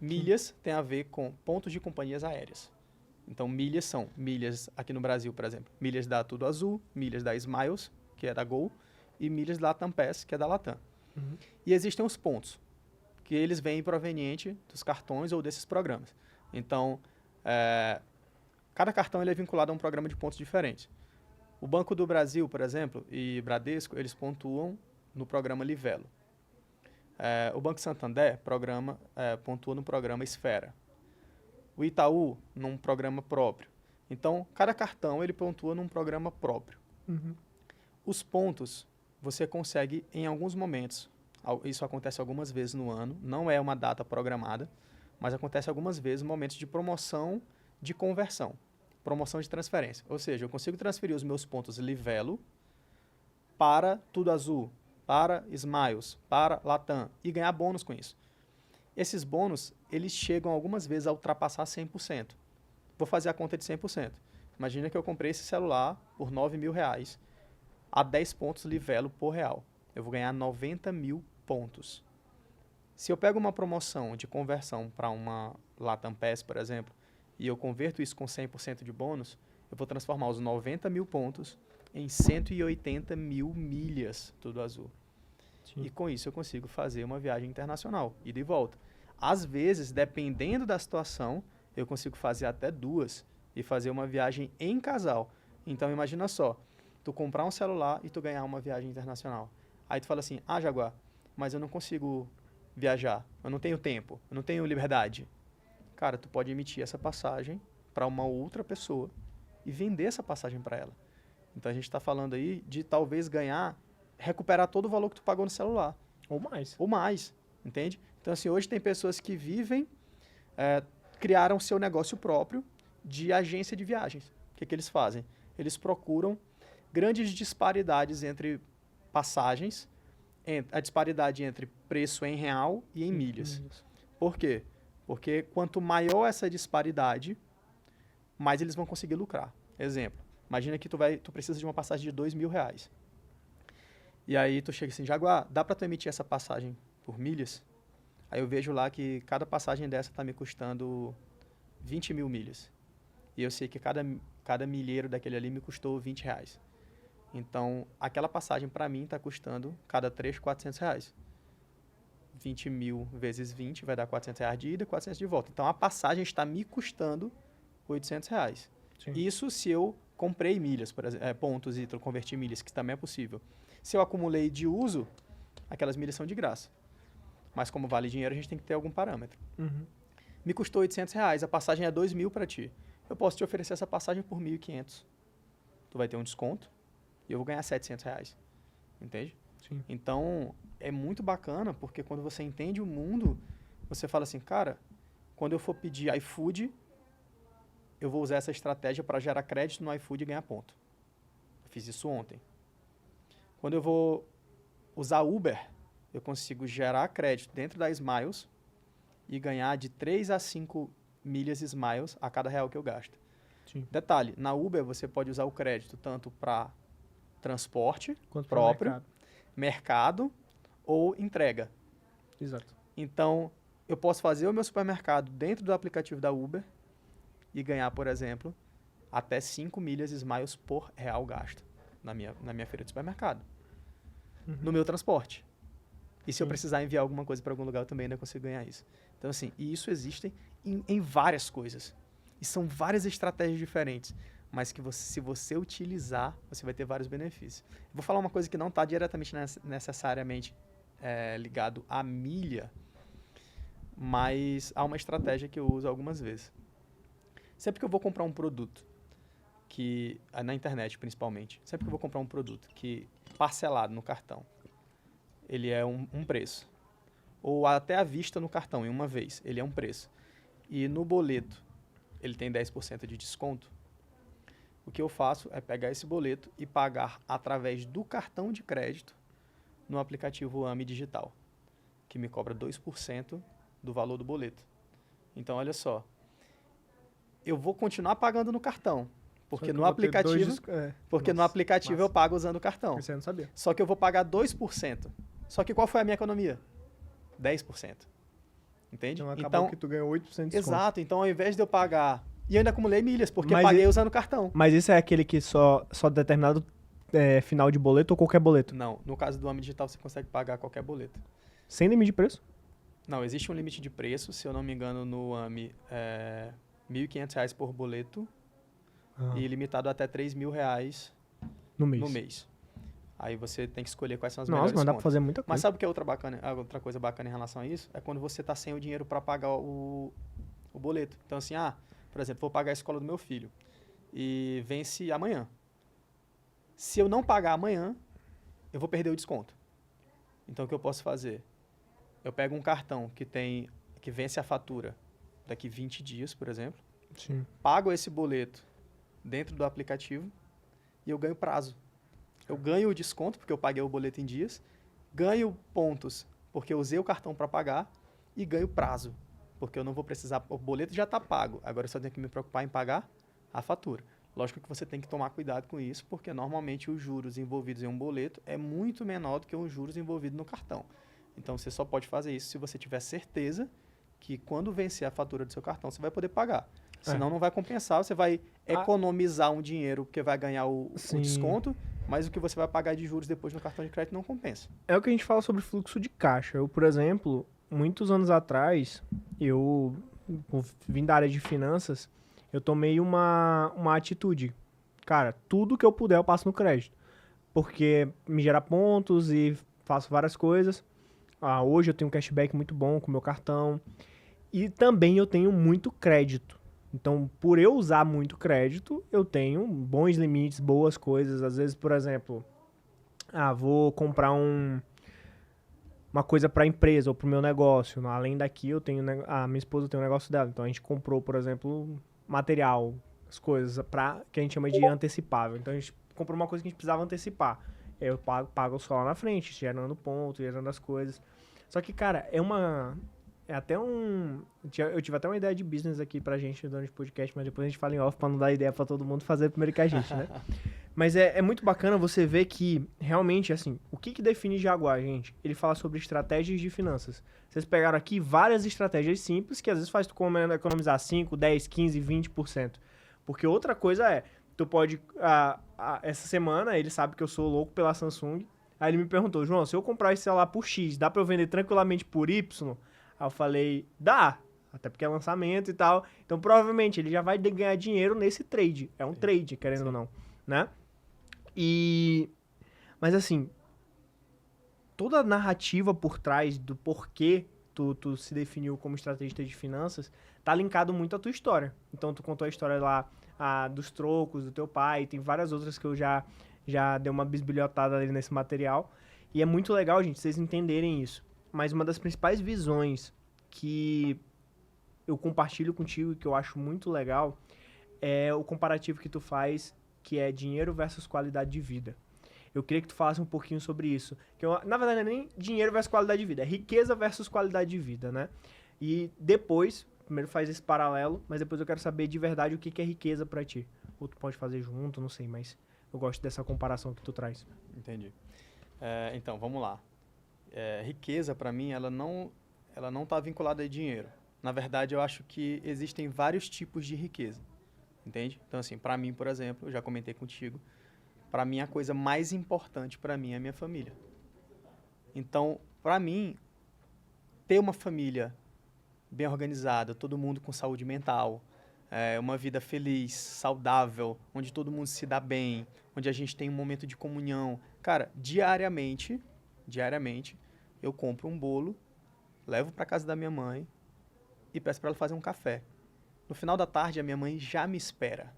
Milhas tem a ver com pontos de companhias aéreas. Então, milhas são milhas aqui no Brasil, por exemplo. Milhas da Tudo Azul, milhas da Smiles, que é da Gol, e milhas da Latam Pass, que é da Latam. Uhum. E existem os pontos, que eles vêm proveniente dos cartões ou desses programas. Então, cada cartão ele é vinculado a um programa de pontos diferentes. O Banco do Brasil, por exemplo, e Bradesco, eles pontuam no programa Livelo. O Banco Santander pontua no programa Esfera. O Itaú, num programa próprio. Então, cada cartão ele pontua num programa próprio. Uhum. Os pontos, você consegue em alguns momentos. Isso acontece algumas vezes no ano. Não é uma data programada, mas acontece algumas vezes momentos de promoção de conversão. Promoção de transferência. Ou seja, eu consigo transferir os meus pontos Livelo para Tudo Azul, para Smiles, para Latam e ganhar bônus com isso. Esses bônus, eles chegam algumas vezes a ultrapassar 100%. Vou fazer a conta de 100%. Imagina que eu comprei esse celular por R$9.000 a 10 pontos Livelo por real. Eu vou ganhar 90.000 pontos. Se eu pego uma promoção de conversão para uma Latam Pass, por exemplo, e eu converto isso com 100% de bônus, eu vou transformar os 90.000 pontos em 180.000 milhas Tudo Azul. Sim. E com isso eu consigo fazer uma viagem internacional, ida e volta. Às vezes, dependendo da situação, eu consigo fazer até 2 e fazer uma viagem em casal. Então imagina só, tu comprar um celular e tu ganhar uma viagem internacional. Aí tu fala assim, Jaguar, mas eu não consigo viajar, eu não tenho tempo, eu não tenho liberdade. Cara, tu pode emitir essa passagem para uma outra pessoa e vender essa passagem para ela. Então a gente está falando aí de talvez recuperar todo o valor que tu pagou no celular. Ou mais. Ou mais, entende? Então assim, hoje tem pessoas que criaram seu negócio próprio de agência de viagens. O que eles fazem? Eles procuram grandes disparidades entre passagens, a disparidade entre preço em real e em milhas. Por quê? Porque quanto maior essa disparidade, mais eles vão conseguir lucrar. Exemplo, imagina que tu precisa de uma passagem de R$2.000. E aí tu chega assim, Jaguar, dá pra tu emitir essa passagem por milhas? Aí eu vejo lá que cada passagem dessa tá me custando 20 mil milhas. E eu sei que cada milheiro daquele ali me custou R$ 20. Então, aquela passagem para mim está custando cada 3, R$ 400. 20 mil vezes 20 vai dar R$ 400 de ida, 400 de volta. Então, a passagem está me custando R$ 800. Sim. Isso se eu comprei milhas, por exemplo, pontos e converti milhas, que também é possível. Se eu acumulei de uso, aquelas milhas são de graça. Mas como vale dinheiro, a gente tem que ter algum parâmetro. Uhum. Me custou R$ 800, a passagem é 2 mil para ti. Eu posso te oferecer essa passagem por 1.500. Tu vai ter um desconto e eu vou ganhar R$ 700. Entende? Sim. Então, é muito bacana, porque quando você entende o mundo, você fala assim, cara, quando eu for pedir iFood, eu vou usar essa estratégia para gerar crédito no iFood e ganhar ponto. Eu fiz isso ontem. Quando eu vou usar Uber, eu consigo gerar crédito dentro da Smiles e ganhar de 3 a 5 milhas Smiles a cada real que eu gasto. Sim. Detalhe, na Uber você pode usar o crédito tanto para transporte Quanto próprio, mercado ou entrega. Exato. Então, eu posso fazer o meu supermercado dentro do aplicativo da Uber e ganhar, por exemplo, até 5 milhas Smiles por real gasto na minha feira de supermercado. Uhum. No meu transporte. E se Sim. eu precisar enviar alguma coisa para algum lugar, eu também ainda consigo ganhar isso. Então, assim, e isso existe em várias coisas. E são várias estratégias diferentes, mas que se você utilizar, você vai ter vários benefícios. Vou falar uma coisa que não está diretamente necessariamente ligado à milha, mas há uma estratégia que eu uso algumas vezes. Sempre que eu vou comprar um produto, na internet principalmente, sempre que eu vou comprar um produto que parcelado no cartão, ele é um preço. Ou até à vista no cartão, em uma vez, ele é um preço. E no boleto, ele tem 10% de desconto. O que eu faço é pegar esse boleto e pagar através do cartão de crédito no aplicativo AME Digital, que me cobra 2% do valor do boleto. Então, olha só, eu vou continuar pagando no cartão, porque no aplicativo, no aplicativo eu pago usando o cartão. Você não sabia. Só que eu vou pagar 2%. Só que qual foi a minha economia? 10%. Entende? Então acabou que tu ganhou 8% de desconto. Exato. Então, ao invés de eu pagar... E eu ainda acumulei milhas, porque eu paguei usando o cartão. Mas isso é aquele que só determinado final de boleto ou qualquer boleto? Não. No caso do AME Digital, você consegue pagar qualquer boleto. Sem limite de preço? Não, existe um limite de preço. Se eu não me engano, no AME, é R$ 1.500 por boleto e limitado até R$ 3.000 no mês. Aí você tem que escolher quais são as melhores Nossa, mas dá pra contas. fazer muita coisa. Mas sabe o que é outra coisa bacana em relação a isso? É quando você tá sem o dinheiro para pagar o boleto. Então, assim, por exemplo, vou pagar a escola do meu filho e vence amanhã. Se eu não pagar amanhã, eu vou perder o desconto. Então, o que eu posso fazer? Eu pego um cartão que vence a fatura daqui 20 dias, por exemplo. Sim. Pago esse boleto dentro do aplicativo e eu ganho prazo. Eu ganho o desconto, porque eu paguei o boleto em dias, ganho pontos, porque eu usei o cartão para pagar, e ganho prazo, porque eu não vou precisar... O boleto já está pago, agora eu só tenho que me preocupar em pagar a fatura. Lógico que você tem que tomar cuidado com isso, porque normalmente os juros envolvidos em um boleto é muito menor do que os juros envolvidos no cartão. Então, você só pode fazer isso se você tiver certeza que quando vencer a fatura do seu cartão, você vai poder pagar. Senão não vai compensar, você vai economizar um dinheiro, porque vai ganhar o desconto, mas o que você vai pagar de juros depois no cartão de crédito não compensa. É o que a gente fala sobre fluxo de caixa. Eu, por exemplo, muitos anos atrás, eu vim da área de finanças, eu tomei uma atitude. Cara, tudo que eu puder eu passo no crédito. Porque me gera pontos e faço várias coisas. Hoje eu tenho um cashback muito bom com o meu cartão. E também eu tenho muito crédito. Então, por eu usar muito crédito, eu tenho bons limites, boas coisas. Às vezes, por exemplo, vou comprar uma coisa para a empresa ou para o meu negócio. Além daqui, eu tenho a minha esposa tem um negócio dela. Então, a gente comprou, por exemplo, material, as coisas que a gente chama de antecipável. Então, a gente comprou uma coisa que a gente precisava antecipar. Eu pago só lá na frente, gerando ponto, gerando as coisas. Só que, cara, é é até eu tive até uma ideia de business aqui pra gente durante o podcast, mas depois a gente fala em off pra não dar ideia pra todo mundo fazer primeiro que a gente, né? Mas é muito bacana você ver que, realmente, assim, o que define Jaguar, gente? Ele fala sobre estratégias de finanças. Vocês pegaram aqui várias estratégias simples que às vezes faz tu economizar 5, 10, 15, 20%. Porque outra coisa tu pode... essa semana, ele sabe que eu sou louco pela Samsung. Aí ele me perguntou, João, se eu comprar esse celular por X, dá pra eu vender tranquilamente por Y? Aí eu falei, dá. Até porque é lançamento e tal. Então, provavelmente, ele já vai ganhar dinheiro nesse trade. É um trade, querendo ou não, né? Mas assim, toda a narrativa por trás do porquê tu se definiu como estrategista de finanças tá linkado muito à tua história. Então, tu contou a história lá dos trocos do teu pai, tem várias outras que eu já dei uma bisbilhotada ali nesse material. E é muito legal, gente, vocês entenderem isso. Mas uma das principais visões que eu compartilho contigo e que eu acho muito legal é o comparativo que tu faz, que é dinheiro versus qualidade de vida. Eu queria que tu falasse um pouquinho sobre isso. Que na verdade, não é nem dinheiro versus qualidade de vida, é riqueza versus qualidade de vida, né? E depois, primeiro faz esse paralelo, mas depois eu quero saber de verdade o que é riqueza pra ti. Ou tu pode fazer junto, não sei, mas eu gosto dessa comparação que tu traz. Entendi. Então, vamos lá. Riqueza, pra mim, ela não tá vinculada a dinheiro. Na verdade, eu acho que existem vários tipos de riqueza. Entende? Então, assim, pra mim, por exemplo, eu já comentei contigo, pra mim a coisa mais importante pra mim é a minha família. Então, pra mim, ter uma família bem organizada, todo mundo com saúde mental, uma vida feliz, saudável, onde todo mundo se dá bem, onde a gente tem um momento de comunhão. Cara, diariamente, eu compro um bolo, levo pra casa da minha mãe e peço pra ela fazer um café. No final da tarde, a minha mãe já me espera,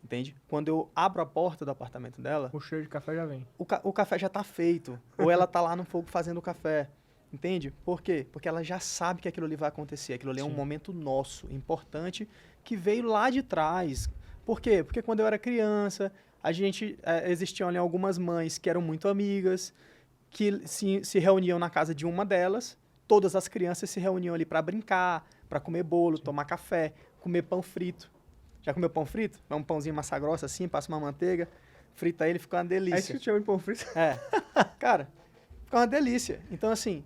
entende? Quando eu abro a porta do apartamento dela... O cheiro de café já vem. O café já tá feito, ou ela tá lá no fogo fazendo o café, entende? Por quê? Porque ela já sabe que aquilo ali vai acontecer, aquilo ali é um momento nosso, importante, que veio lá de trás. Por quê? Porque quando eu era criança, existiam ali algumas mães que eram muito amigas, que se reuniam na casa de uma delas, todas as crianças se reuniam ali para brincar, para comer bolo, tomar café, comer pão frito. Já comeu pão frito? É um pãozinho massa grossa assim, passa uma manteiga, frita ele, fica uma delícia. É isso que te chama de pão frito? Cara, fica uma delícia. Então, assim,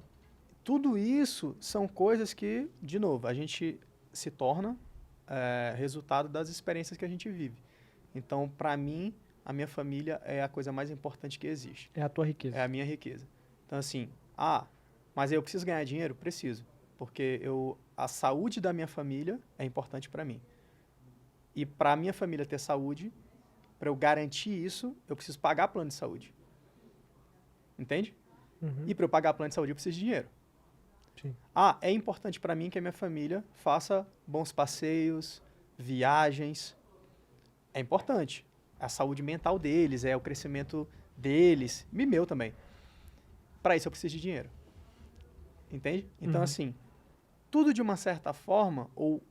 tudo isso são coisas que, de novo, a gente se torna resultado das experiências que a gente vive. Então, para mim, a minha família é a coisa mais importante que existe. É a tua riqueza. É a minha riqueza. Então, assim, mas eu preciso ganhar dinheiro? Preciso. Porque a saúde da minha família é importante para mim. E para a minha família ter saúde, para eu garantir isso, eu preciso pagar plano de saúde. Entende? Uhum. E para eu pagar plano de saúde, eu preciso de dinheiro. Sim. É importante para mim que a minha família faça bons passeios, viagens. É importante. A saúde mental deles, o crescimento deles, e meu também. Para isso eu preciso de dinheiro. Entende? Então, assim, tudo de uma certa forma, ou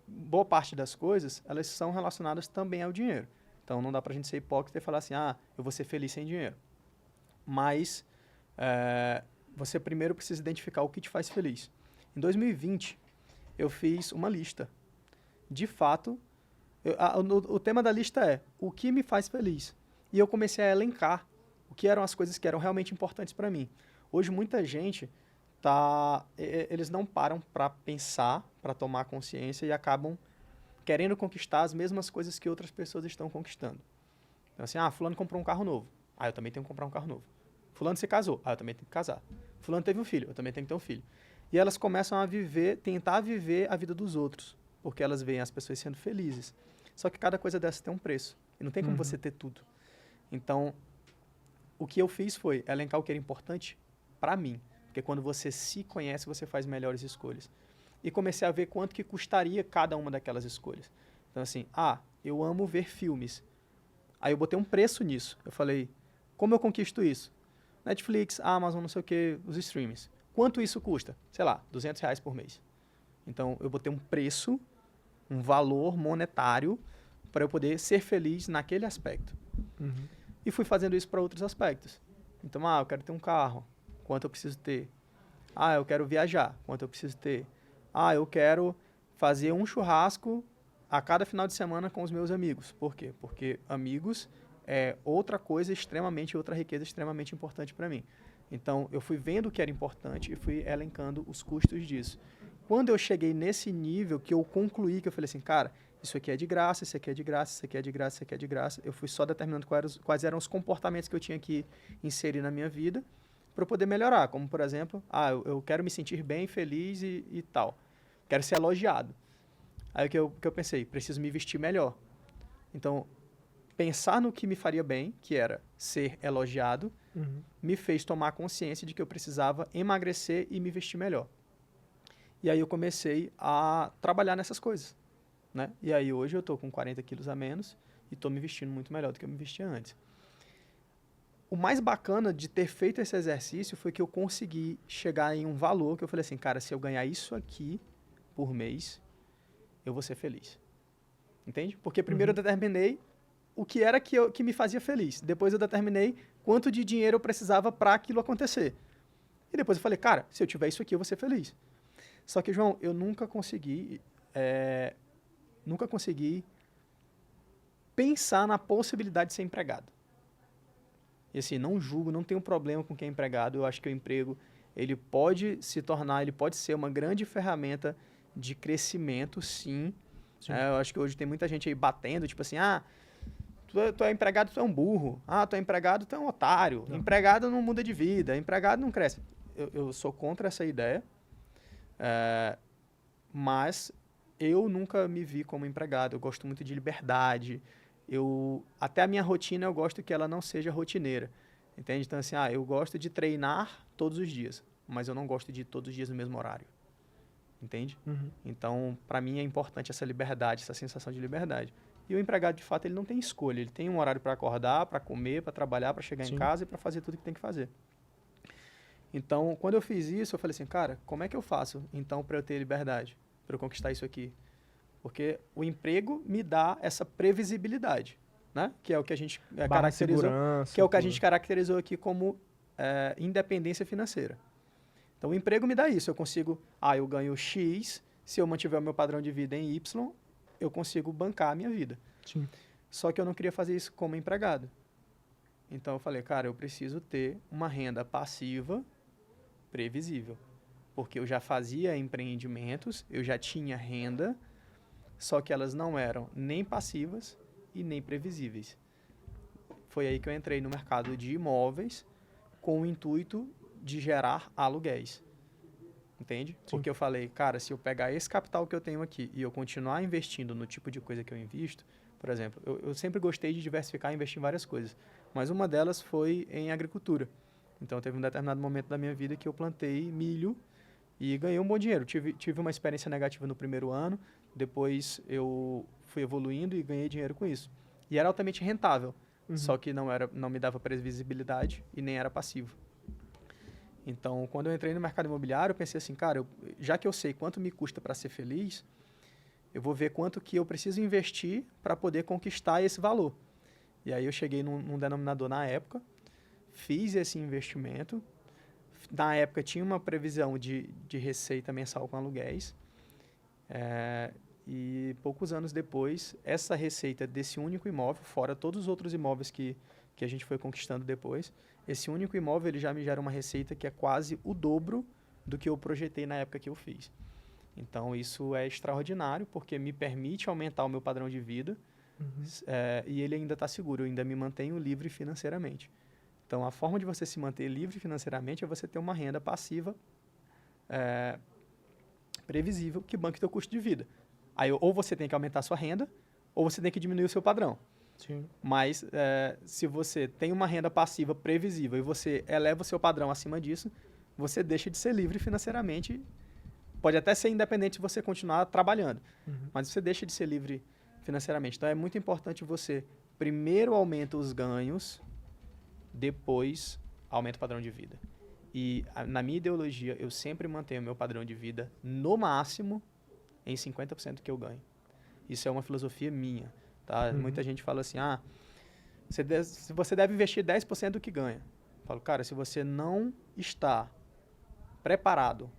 boa parte das coisas, elas são relacionadas também ao dinheiro. Então, não dá pra gente ser hipócrita e falar assim, eu vou ser feliz sem dinheiro. Mas, você primeiro precisa identificar o que te faz feliz. Em 2020, eu fiz uma lista. De fato, o tema da lista é o que me faz feliz. E eu comecei a elencar o que eram as coisas que eram realmente importantes para mim. Hoje, muita gente eles não param para pensar, para tomar consciência e acabam querendo conquistar as mesmas coisas que outras pessoas estão conquistando. Então, assim, fulano comprou um carro novo. Eu também tenho que comprar um carro novo. Fulano se casou. Eu também tenho que casar. Fulano teve um filho. Eu também tenho que ter um filho. E elas começam a tentar viver a vida dos outros, porque elas veem as pessoas sendo felizes. Só que cada coisa dessa tem um preço. E não tem como você ter tudo. Então, o que eu fiz foi elencar o que era importante para mim. Porque quando você se conhece, você faz melhores escolhas. E comecei a ver quanto que custaria cada uma daquelas escolhas. Então, assim, eu amo ver filmes. Aí eu botei um preço nisso. Eu falei, como eu conquisto isso? Netflix, Amazon, não sei o que, os streams. Quanto isso custa? Sei lá, R$200 por mês. Então, eu botei um preço, um valor monetário, para eu poder ser feliz naquele aspecto. E fui fazendo isso para outros aspectos. Então, eu quero ter um carro. Quanto eu preciso ter? Ah, eu quero viajar. Quanto eu preciso ter? Ah, eu quero fazer um churrasco a cada final de semana com os meus amigos. Por quê? Porque amigos é outra riqueza extremamente importante para mim. Então, eu fui vendo o que era importante e fui elencando os custos disso. Quando eu cheguei nesse nível, que eu concluí, que eu falei assim, cara, isso aqui é de graça, isso aqui é de graça, isso aqui é de graça, isso aqui é de graça, eu fui só determinando quais eram os comportamentos que eu tinha que inserir na minha vida para eu poder melhorar. Como, por exemplo, eu quero me sentir bem, feliz e tal. Quero ser elogiado. Aí o que eu pensei, preciso me vestir melhor. Então, pensar no que me faria bem, que era ser elogiado, me fez tomar consciência de que eu precisava emagrecer e me vestir melhor. E aí eu comecei a trabalhar nessas coisas, né? E aí hoje eu estou com 40 quilos a menos e estou me vestindo muito melhor do que eu me vestia antes. O mais bacana de ter feito esse exercício foi que eu consegui chegar em um valor que eu falei assim, cara, se eu ganhar isso aqui por mês, eu vou ser feliz. Entende? Porque primeiro eu determinei o que era que me fazia feliz. Depois eu determinei quanto de dinheiro eu precisava para aquilo acontecer. E depois eu falei, cara, se eu tiver isso aqui, eu vou ser feliz. Só que, João, eu nunca consegui pensar na possibilidade de ser empregado. E assim, não julgo, não tenho problema com quem é empregado. Eu acho que o emprego, ele pode ser uma grande ferramenta de crescimento, sim. Eu acho que hoje tem muita gente aí batendo, tipo assim, tu é empregado, tu é um burro. Tu é empregado, tu é um otário. Não. Empregado não muda de vida, empregado não cresce. Eu sou contra essa ideia, mas eu nunca me vi como empregado. Eu gosto muito de liberdade. Até a minha rotina eu gosto que ela não seja rotineira. Entende? Então, assim, eu gosto de treinar todos os dias, mas eu não gosto de ir todos os dias no mesmo horário. Entende? Então, para mim é importante essa liberdade, essa sensação de liberdade. E o empregado, de fato, ele não tem escolha. Ele tem um horário para acordar, para comer, para trabalhar, para chegar em casa e para fazer tudo que tem que fazer. Então, quando eu fiz isso, eu falei assim, cara, como é que eu faço, então, para eu ter liberdade? Para eu conquistar isso aqui? Porque o emprego me dá essa previsibilidade, né? Que é o que a gente caracterizou aqui como independência financeira. Então, o emprego me dá isso. Eu consigo, eu ganho X, se eu mantiver o meu padrão de vida em Y, eu consigo bancar a minha vida. Sim. Só que eu não queria fazer isso como empregado. Então, eu falei, cara, eu preciso ter uma renda passiva previsível. Porque eu já fazia empreendimentos, eu já tinha renda, só que elas não eram nem passivas e nem previsíveis. Foi aí que eu entrei no mercado de imóveis com o intuito de gerar aluguéis. Entende? Sim. Porque eu falei, cara, se eu pegar esse capital que eu tenho aqui e eu continuar investindo no tipo de coisa que eu invisto, por exemplo, eu sempre gostei de diversificar e investir em várias coisas, mas uma delas foi em agricultura. Então, teve um determinado momento da minha vida que eu plantei milho e ganhei um bom dinheiro. Tive uma experiência negativa no primeiro ano, depois eu fui evoluindo e ganhei dinheiro com isso. E era altamente rentável, só que não me dava previsibilidade e nem era passivo. Então, quando eu entrei no mercado imobiliário, eu pensei assim, cara, já que eu sei quanto me custa para ser feliz, eu vou ver quanto que eu preciso investir para poder conquistar esse valor. E aí eu cheguei num denominador na época, fiz esse investimento. Na época tinha uma previsão de receita mensal com aluguéis. E poucos anos depois, essa receita desse único imóvel, fora todos os outros imóveis que a gente foi conquistando depois, esse único imóvel ele já me gera uma receita que é quase o dobro do que eu projetei na época que eu fiz. Então, isso é extraordinário, porque me permite aumentar o meu padrão de vida e ele ainda está seguro, eu ainda me mantenho livre financeiramente. Então, a forma de você se manter livre financeiramente é você ter uma renda passiva previsível que banque o teu custo de vida. Aí, ou você tem que aumentar a sua renda, ou você tem que diminuir o seu padrão. Sim. Mas, se você tem uma renda passiva previsível e você eleva o seu padrão acima disso, você deixa de ser livre financeiramente. Pode até ser independente se você continuar trabalhando, mas você deixa de ser livre financeiramente. Então, é muito importante você primeiro aumenta os ganhos, depois aumenta o padrão de vida. E na minha ideologia, eu sempre mantenho o meu padrão de vida no máximo em 50% do que eu ganho. Isso é uma filosofia minha. Tá? Muita gente fala assim, você deve investir 10% do que ganha. Eu falo, cara, se você não está preparado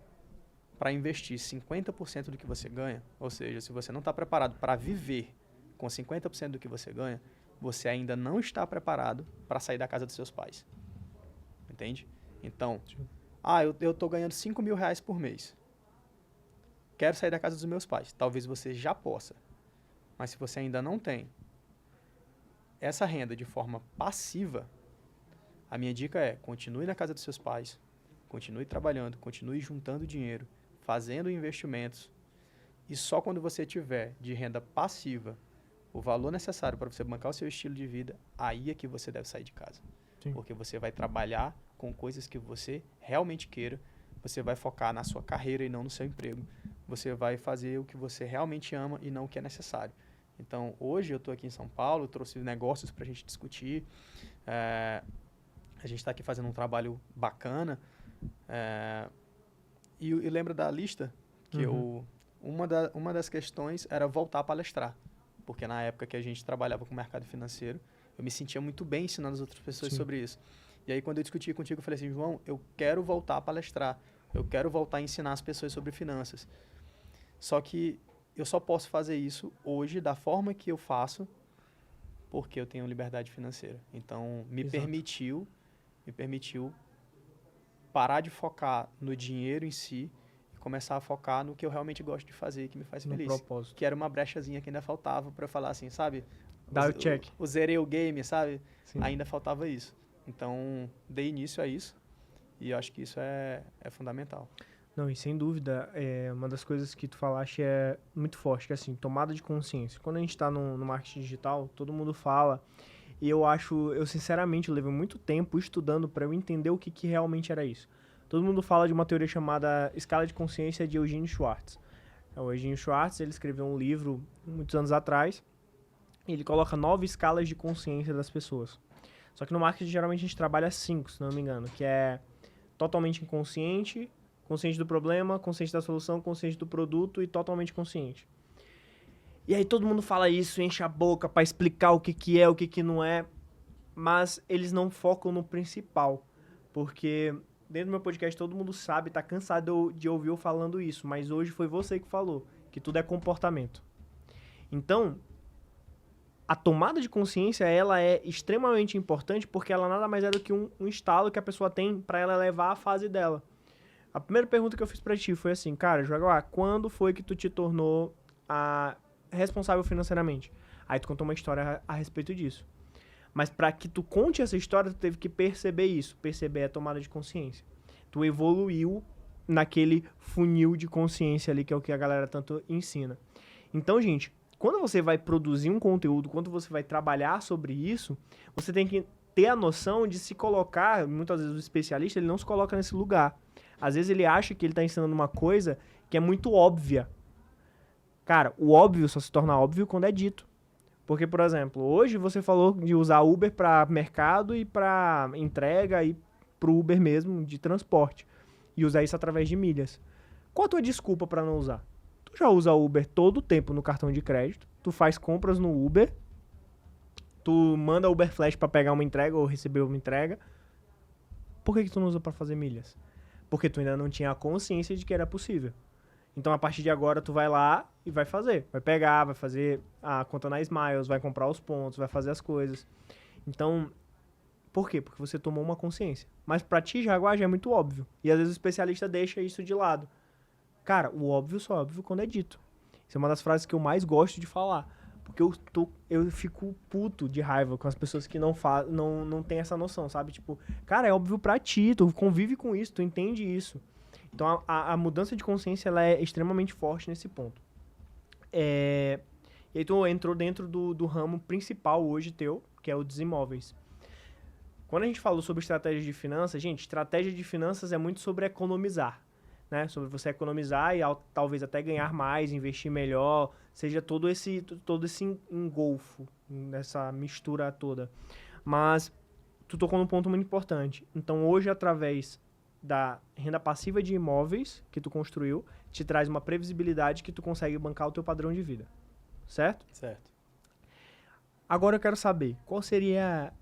para investir 50% do que você ganha, ou seja, se você não está preparado para viver com 50% do que você ganha, você ainda não está preparado para sair da casa dos seus pais. Entende? Então, eu estou ganhando 5 mil reais por mês. Quero sair da casa dos meus pais. Talvez você já possa. Mas se você ainda não tem essa renda de forma passiva, a minha dica é: continue na casa dos seus pais, continue trabalhando, continue juntando dinheiro, fazendo investimentos, e só quando você tiver de renda passiva o valor necessário para você bancar o seu estilo de vida, aí é que você deve sair de casa. Sim. Porque você vai trabalhar com coisas que você realmente queira, você vai focar na sua carreira e não no seu emprego, você vai fazer o que você realmente ama e não o que é necessário. Então, hoje eu estou aqui em São Paulo, trouxe negócios para a gente discutir, a gente está aqui fazendo um trabalho bacana, e lembra da lista que uma das questões era voltar a palestrar, porque na época que a gente trabalhava com o mercado financeiro, eu me sentia muito bem ensinando as outras pessoas sobre isso. E aí, quando eu discuti contigo, eu falei assim: João, eu quero voltar a palestrar, eu quero voltar a ensinar as pessoas sobre finanças. Só que eu só posso fazer isso hoje da forma que eu faço porque eu tenho liberdade financeira. Então, me permitiu parar de focar no dinheiro em si e começar a focar no que eu realmente gosto de fazer, que me faz feliz. No propósito. Que era uma brechazinha que ainda faltava para eu falar assim, sabe? Dá o check. O zerei o game, sabe? Sim. Ainda faltava isso. Então, dei início a isso e eu acho que isso é fundamental. Não, e sem dúvida, uma das coisas que tu falaste é muito forte, que é assim, tomada de consciência. Quando a gente está no marketing digital, todo mundo fala, e eu sinceramente levei muito tempo estudando para eu entender o que realmente era isso. Todo mundo fala de uma teoria chamada escala de consciência de Eugene Schwartz. O Eugene Schwartz, ele escreveu um livro muitos anos atrás, e ele coloca 9 escalas de consciência das pessoas. Só que no marketing, geralmente, a gente trabalha 5, se não me engano, que é totalmente inconsciente, consciente do problema, consciente da solução, consciente do produto e totalmente consciente. E aí todo mundo fala isso, enche a boca para explicar o que é, o que não é, mas eles não focam no principal, porque dentro do meu podcast todo mundo sabe, tá cansado de ouvir eu falando isso, mas hoje foi você que falou, que tudo é comportamento. Então, a tomada de consciência, ela é extremamente importante porque ela nada mais é do que um estalo que a pessoa tem para ela levar a fase dela. A primeira pergunta que eu fiz pra ti foi assim: cara, Jaguar, quando foi que tu te tornou responsável financeiramente? Aí tu contou uma história a respeito disso. Mas pra que tu conte essa história, tu teve que perceber isso. Perceber a tomada de consciência. Tu evoluiu naquele funil de consciência ali, que é o que a galera tanto ensina. Então, gente, quando você vai produzir um conteúdo, quando você vai trabalhar sobre isso, você tem que ter a noção de se colocar, muitas vezes o especialista, ele não se coloca nesse lugar. Às vezes ele acha que ele está ensinando uma coisa que é muito óbvia. Cara, o óbvio só se torna óbvio quando é dito. Porque, por exemplo, hoje você falou de usar Uber para mercado e para entrega e para o Uber mesmo, de transporte. E usar isso através de milhas. Qual a tua desculpa para não usar? Tu já usa Uber todo o tempo no cartão de crédito, tu faz compras no Uber, tu manda Uber Flash para pegar uma entrega ou receber uma entrega. Por que tu não usa para fazer milhas? Porque tu ainda não tinha a consciência de que era possível. Então, a partir de agora, tu vai lá e vai fazer. Vai pegar, vai fazer a conta na Smiles, vai comprar os pontos, vai fazer as coisas. Então, por quê? Porque você tomou uma consciência. Mas pra ti, Jaguar, já é muito óbvio. E às vezes o especialista deixa isso de lado. Cara, o óbvio só é óbvio quando é dito. Isso é uma das frases que eu mais gosto de falar. Porque eu fico puto de raiva com as pessoas que não tem essa noção, sabe? Tipo, cara, é óbvio pra ti, tu convive com isso, tu entende isso. Então, a mudança de consciência, ela é extremamente forte nesse ponto. E aí tu entrou dentro do ramo principal hoje teu, que é o dos imóveis. Quando a gente falou sobre estratégia de finanças, gente, estratégia de finanças é muito sobre economizar, né? Sobre você economizar e talvez até ganhar mais, investir melhor, seja todo esse engolfo, essa mistura toda. Mas tu tocou num ponto muito importante. Então, hoje, através da renda passiva de imóveis que tu construiu, te traz uma previsibilidade que tu consegue bancar o teu padrão de vida. Certo? Certo. Agora eu quero saber, qual seria...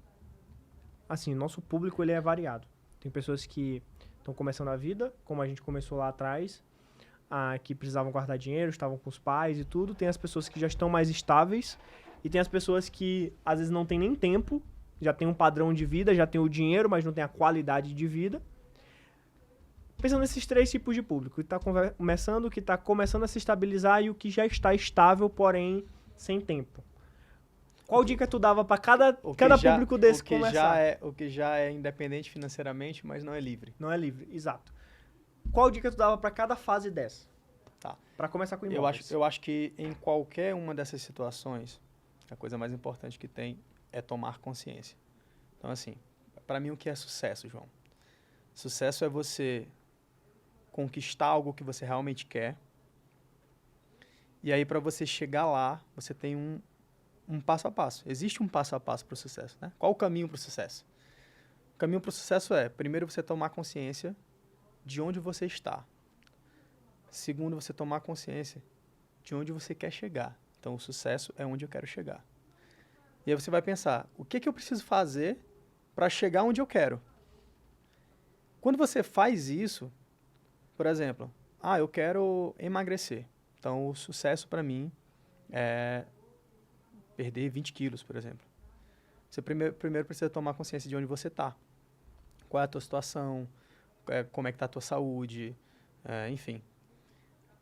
Assim, nosso público ele é variado. Tem pessoas que estão começando a vida, como a gente começou lá atrás, que precisavam guardar dinheiro, estavam com os pais e tudo. Tem as pessoas que já estão mais estáveis e tem as pessoas que às vezes não tem nem tempo, já tem um padrão de vida, já tem o dinheiro, mas não tem a qualidade de vida. Pensando nesses 3 tipos de público, o que está começando a se estabilizar e o que já está estável, porém sem tempo. Qual dica tu dava para cada público desse começar? O que já é independente financeiramente, mas não é livre. Não é livre, exato. Qual dica tu dava para cada fase dessa? Tá. Para começar com imóveis. Eu acho que em qualquer uma dessas situações, a coisa mais importante que tem é tomar consciência. Então, assim, para mim o que é sucesso, João? Sucesso é você conquistar algo que você realmente quer. E aí, para você chegar lá, você tem um passo a passo. Existe um passo a passo para o sucesso, né? Qual o caminho para o sucesso? O caminho para o sucesso é, primeiro, você tomar consciência de onde você está. Segundo, você tomar consciência de onde você quer chegar. Então, o sucesso é onde eu quero chegar. E aí você vai pensar, o que eu preciso fazer para chegar onde eu quero? Quando você faz isso, por exemplo, eu quero emagrecer. Então, o sucesso para mim é perder 20 quilos, por exemplo. Você primeiro precisa tomar consciência de onde você está. Qual é a tua situação, como é que está a tua saúde, enfim.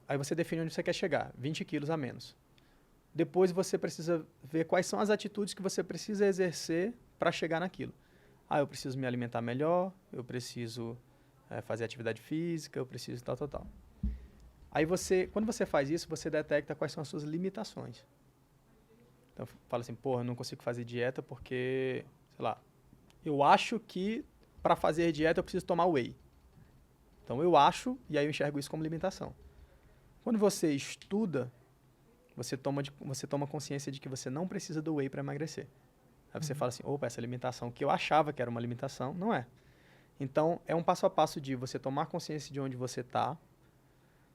Aí você define onde você quer chegar, 20 quilos a menos. Depois você precisa ver quais são as atitudes que você precisa exercer para chegar naquilo. Eu preciso me alimentar melhor, eu preciso fazer atividade física, eu preciso tal. Aí quando você faz isso, você detecta quais são as suas limitações. Então fala assim, eu não consigo fazer dieta porque, sei lá, eu acho que para fazer dieta eu preciso tomar whey. Então eu acho, e aí eu enxergo isso como limitação. Quando você estuda, você toma consciência de que você não precisa do whey para emagrecer. Aí você fala assim, essa limitação que eu achava que era uma limitação, não é. Então, é um passo a passo de você tomar consciência de onde você está,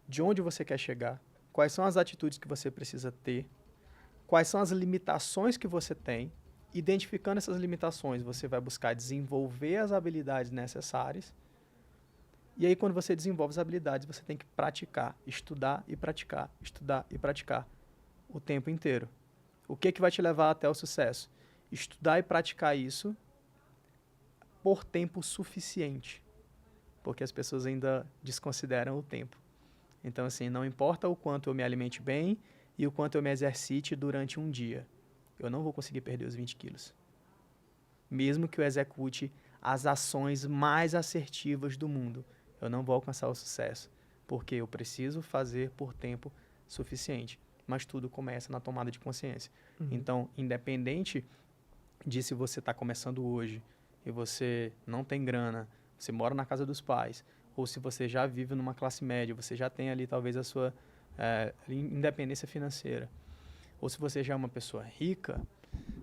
de onde você quer chegar, quais são as atitudes que você precisa ter, quais são as limitações que você tem. Identificando essas limitações, você vai buscar desenvolver as habilidades necessárias. E aí, quando você desenvolve as habilidades, você tem que praticar, estudar e praticar o tempo inteiro. O que vai te levar até o sucesso? Estudar e praticar isso por tempo suficiente, porque as pessoas ainda desconsideram o tempo. Então, assim, não importa o quanto eu me alimente bem e o quanto eu me exercite durante um dia, eu não vou conseguir perder os 20 quilos. Mesmo que eu execute as ações mais assertivas do mundo, eu não vou alcançar o sucesso, porque eu preciso fazer por tempo suficiente. Mas tudo começa na tomada de consciência. Então, independente de se você está começando hoje e você não tem grana, você mora na casa dos pais, ou se você já vive numa classe média, você já tem ali talvez a sua independência financeira, ou se você já é uma pessoa rica,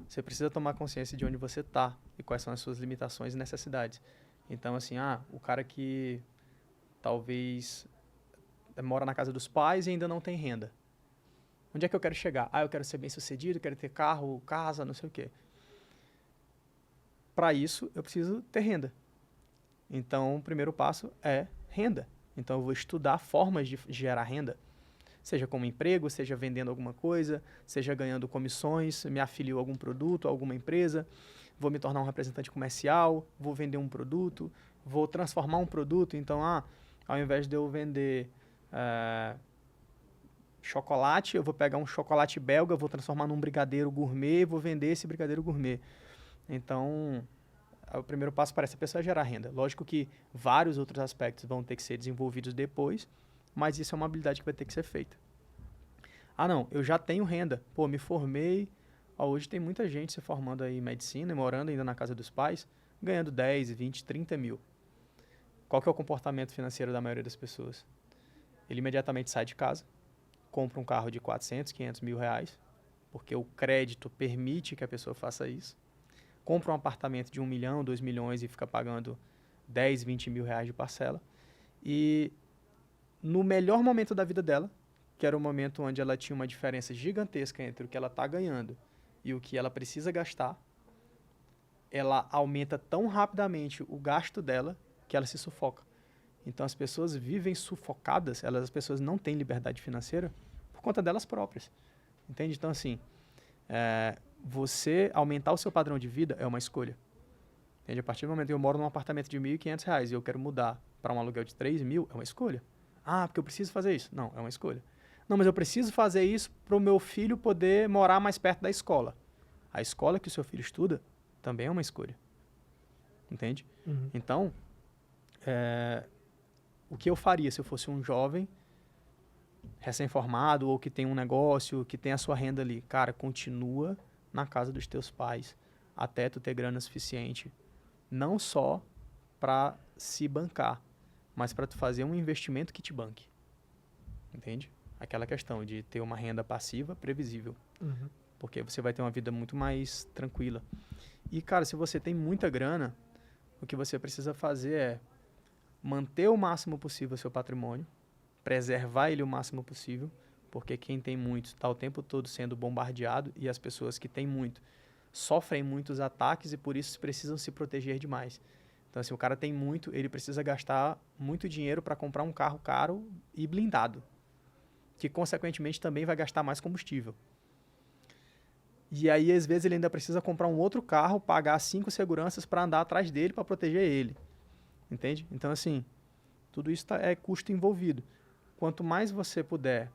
você precisa tomar consciência de onde você está e quais são as suas limitações e necessidades. Então, assim, o cara que talvez mora na casa dos pais e ainda não tem renda. Onde é que eu quero chegar? Eu quero ser bem-sucedido, quero ter carro, casa, não sei o quê. Para isso, eu preciso ter renda. Então, o primeiro passo é renda. Então, eu vou estudar formas de gerar renda. Seja como emprego, seja vendendo alguma coisa, seja ganhando comissões, me afilio a algum produto, a alguma empresa, vou me tornar um representante comercial, vou vender um produto, vou transformar um produto. Então, ao invés de eu vender chocolate, eu vou pegar um chocolate belga, vou transformar num brigadeiro gourmet e vou vender esse brigadeiro gourmet. Então, o primeiro passo para essa pessoa é gerar renda. Lógico que vários outros aspectos vão ter que ser desenvolvidos depois, mas isso é uma habilidade que vai ter que ser feita. Não, eu já tenho renda. Me formei. Hoje tem muita gente se formando aí em medicina e morando ainda na casa dos pais, ganhando 10, 20, 30 mil. Qual que é o comportamento financeiro da maioria das pessoas? Ele imediatamente sai de casa, compra um carro de 400, 500 mil reais, porque o crédito permite que a pessoa faça isso. Compra um apartamento de 1 milhão, 2 milhões e fica pagando 10, 20 mil reais de parcela. E no melhor momento da vida dela, que era o momento onde ela tinha uma diferença gigantesca entre o que ela está ganhando e o que ela precisa gastar, ela aumenta tão rapidamente o gasto dela que ela se sufoca. Então, as pessoas vivem sufocadas, as pessoas não têm liberdade financeira por conta delas próprias, entende? Então, assim, você aumentar o seu padrão de vida é uma escolha, entende? A partir do momento que eu moro num apartamento de R$1.500 e eu quero mudar para um aluguel de 3.000, é uma escolha. Ah, porque eu preciso fazer isso. Não, é uma escolha. Não, mas eu preciso fazer isso para o meu filho poder morar mais perto da escola. A escola que o seu filho estuda também é uma escolha, entende? Uhum. Então, o que eu faria se eu fosse um jovem recém-formado ou que tem um negócio, que tem a sua renda ali? Cara, continua na casa dos teus pais até tu ter grana suficiente, não só para se bancar, mas para tu fazer um investimento que te banque, entende? Aquela questão de ter uma renda passiva previsível, porque você vai ter uma vida muito mais tranquila. E, cara, se você tem muita grana, o que você precisa fazer é manter o máximo possível o seu patrimônio, preservar ele o máximo possível, porque quem tem muito está o tempo todo sendo bombardeado e as pessoas que têm muito sofrem muitos ataques e por isso precisam se proteger demais. Então, se o cara tem muito, ele precisa gastar muito dinheiro para comprar um carro caro e blindado, que consequentemente também vai gastar mais combustível. E aí, às vezes, ele ainda precisa comprar um outro carro, pagar 5 seguranças para andar atrás dele, para proteger ele. Entende? Então, assim, tudo isso é custo envolvido. Quanto mais você puder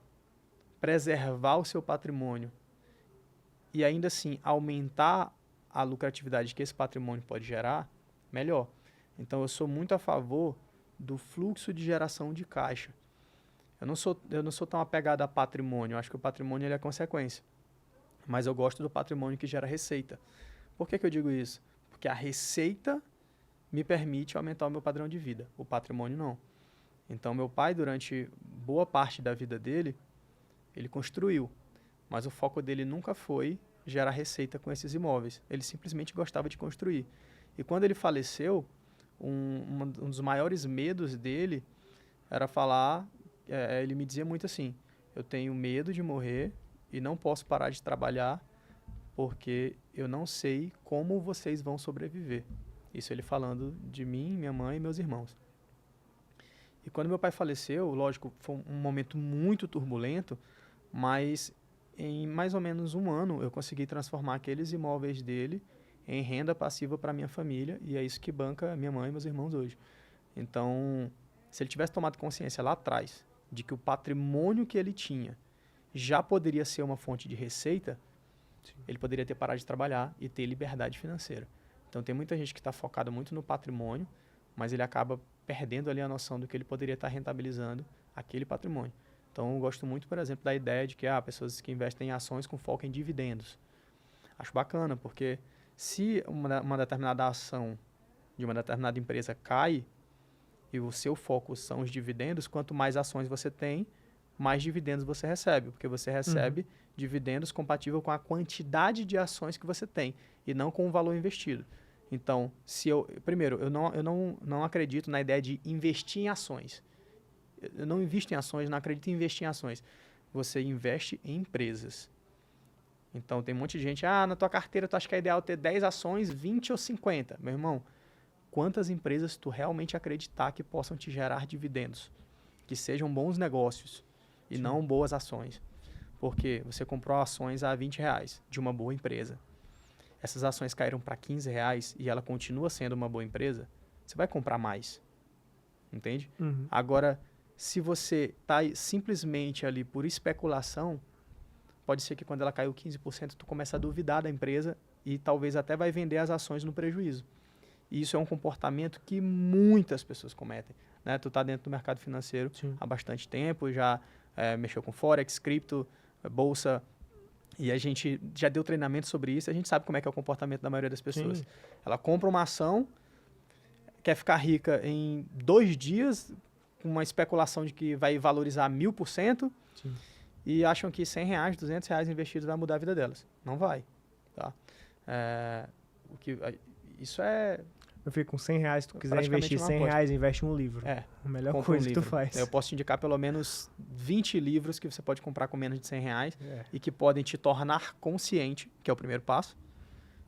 preservar o seu patrimônio e ainda assim aumentar a lucratividade que esse patrimônio pode gerar, melhor. Então, eu sou muito a favor do fluxo de geração de caixa. Eu não sou tão apegado a patrimônio. Eu acho que o patrimônio ele é consequência. Mas eu gosto do patrimônio que gera receita. Por que eu digo isso? Porque a receita me permite aumentar o meu padrão de vida. O patrimônio não. Então, meu pai, durante boa parte da vida dele, ele construiu. Mas o foco dele nunca foi gerar receita com esses imóveis. Ele simplesmente gostava de construir. E quando ele faleceu, um dos maiores medos dele era falar... ele me dizia muito assim, eu tenho medo de morrer e não posso parar de trabalhar porque eu não sei como vocês vão sobreviver. Isso ele falando de mim, minha mãe e meus irmãos. E quando meu pai faleceu, lógico, foi um momento muito turbulento, mas em mais ou menos um ano eu consegui transformar aqueles imóveis dele em renda passiva para minha família e é isso que banca minha mãe e meus irmãos hoje. Então, se ele tivesse tomado consciência lá atrás de que o patrimônio que ele tinha já poderia ser uma fonte de receita, ele poderia ter parado de trabalhar e ter liberdade financeira. Então, tem muita gente que está focada muito no patrimônio, mas ele acaba perdendo ali a noção do que ele poderia estar rentabilizando aquele patrimônio. Então, eu gosto muito, por exemplo, da ideia de que pessoas que investem em ações com foco em dividendos. Acho bacana, porque se uma determinada ação de uma determinada empresa cai e o seu foco são os dividendos, quanto mais ações você tem, mais dividendos você recebe, porque você recebe dividendos compatível com a quantidade de ações que você tem e não com o valor investido. Então, primeiro, eu não acredito na ideia de investir em ações. Eu não invisto em ações, não acredito em investir em ações. Você investe em empresas. Então, tem um monte de gente, na tua carteira tu acha que é ideal ter 10 ações, 20 ou 50. Meu irmão, quantas empresas tu realmente acreditar que possam te gerar dividendos? Que sejam bons negócios e não boas ações. Porque você comprou ações a R$20 de uma boa empresa. Essas ações caíram para R$15 e ela continua sendo uma boa empresa, você vai comprar mais. Entende? Agora, se você está simplesmente ali por especulação, pode ser que quando ela caiu 15%, tu começa a duvidar da empresa e talvez até vai vender as ações no prejuízo. E isso é um comportamento que muitas pessoas cometem. Né? Tu está dentro do mercado financeiro há bastante tempo, já mexeu com Forex, cripto, bolsa, e a gente já deu treinamento sobre isso, a gente sabe como é que é o comportamento da maioria das pessoas. Sim. Ela compra uma ação, quer ficar rica em 2 dias, com uma especulação de que vai valorizar 1000%, e acham que R$100, R$200 investidos vai mudar a vida delas. Não vai. Tá? Isso é... Eu fico com R$100, se tu quiser investir R$100, investe um livro. A melhor coisa que tu faz. Eu posso te indicar pelo menos 20 livros que você pode comprar com menos de R$100 e que podem te tornar consciente, que é o primeiro passo,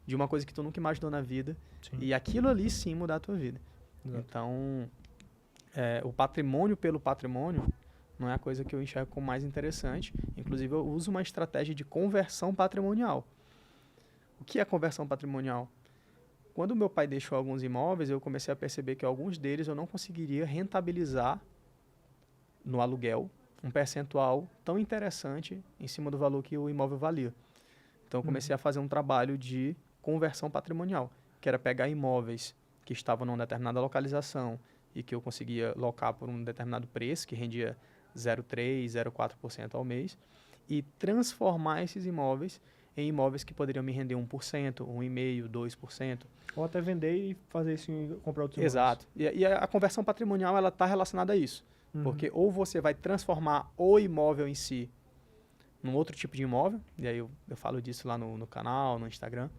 de uma coisa que tu nunca imaginou na vida. E aquilo ali sim mudar a tua vida. Exato. Então, o patrimônio pelo patrimônio não é a coisa que eu enxergo como mais interessante. Inclusive, eu uso uma estratégia de conversão patrimonial. O que é conversão patrimonial? Quando meu pai deixou alguns imóveis, eu comecei a perceber que alguns deles eu não conseguiria rentabilizar no aluguel um percentual tão interessante em cima do valor que o imóvel valia. Então, eu comecei a fazer um trabalho de conversão patrimonial, que era pegar imóveis que estavam numa determinada localização e que eu conseguia locar por um determinado preço, que rendia 0,3%, 0,4% ao mês, e transformar esses imóveis em imóveis que poderiam me render 1%, 1,5%, 2%. Ou até vender e fazer isso e comprar outros imóveis. Exato. E a conversão patrimonial ela está relacionada a isso. Porque ou você vai transformar o imóvel em si num outro tipo de imóvel, e aí eu falo disso lá no canal, no Instagram,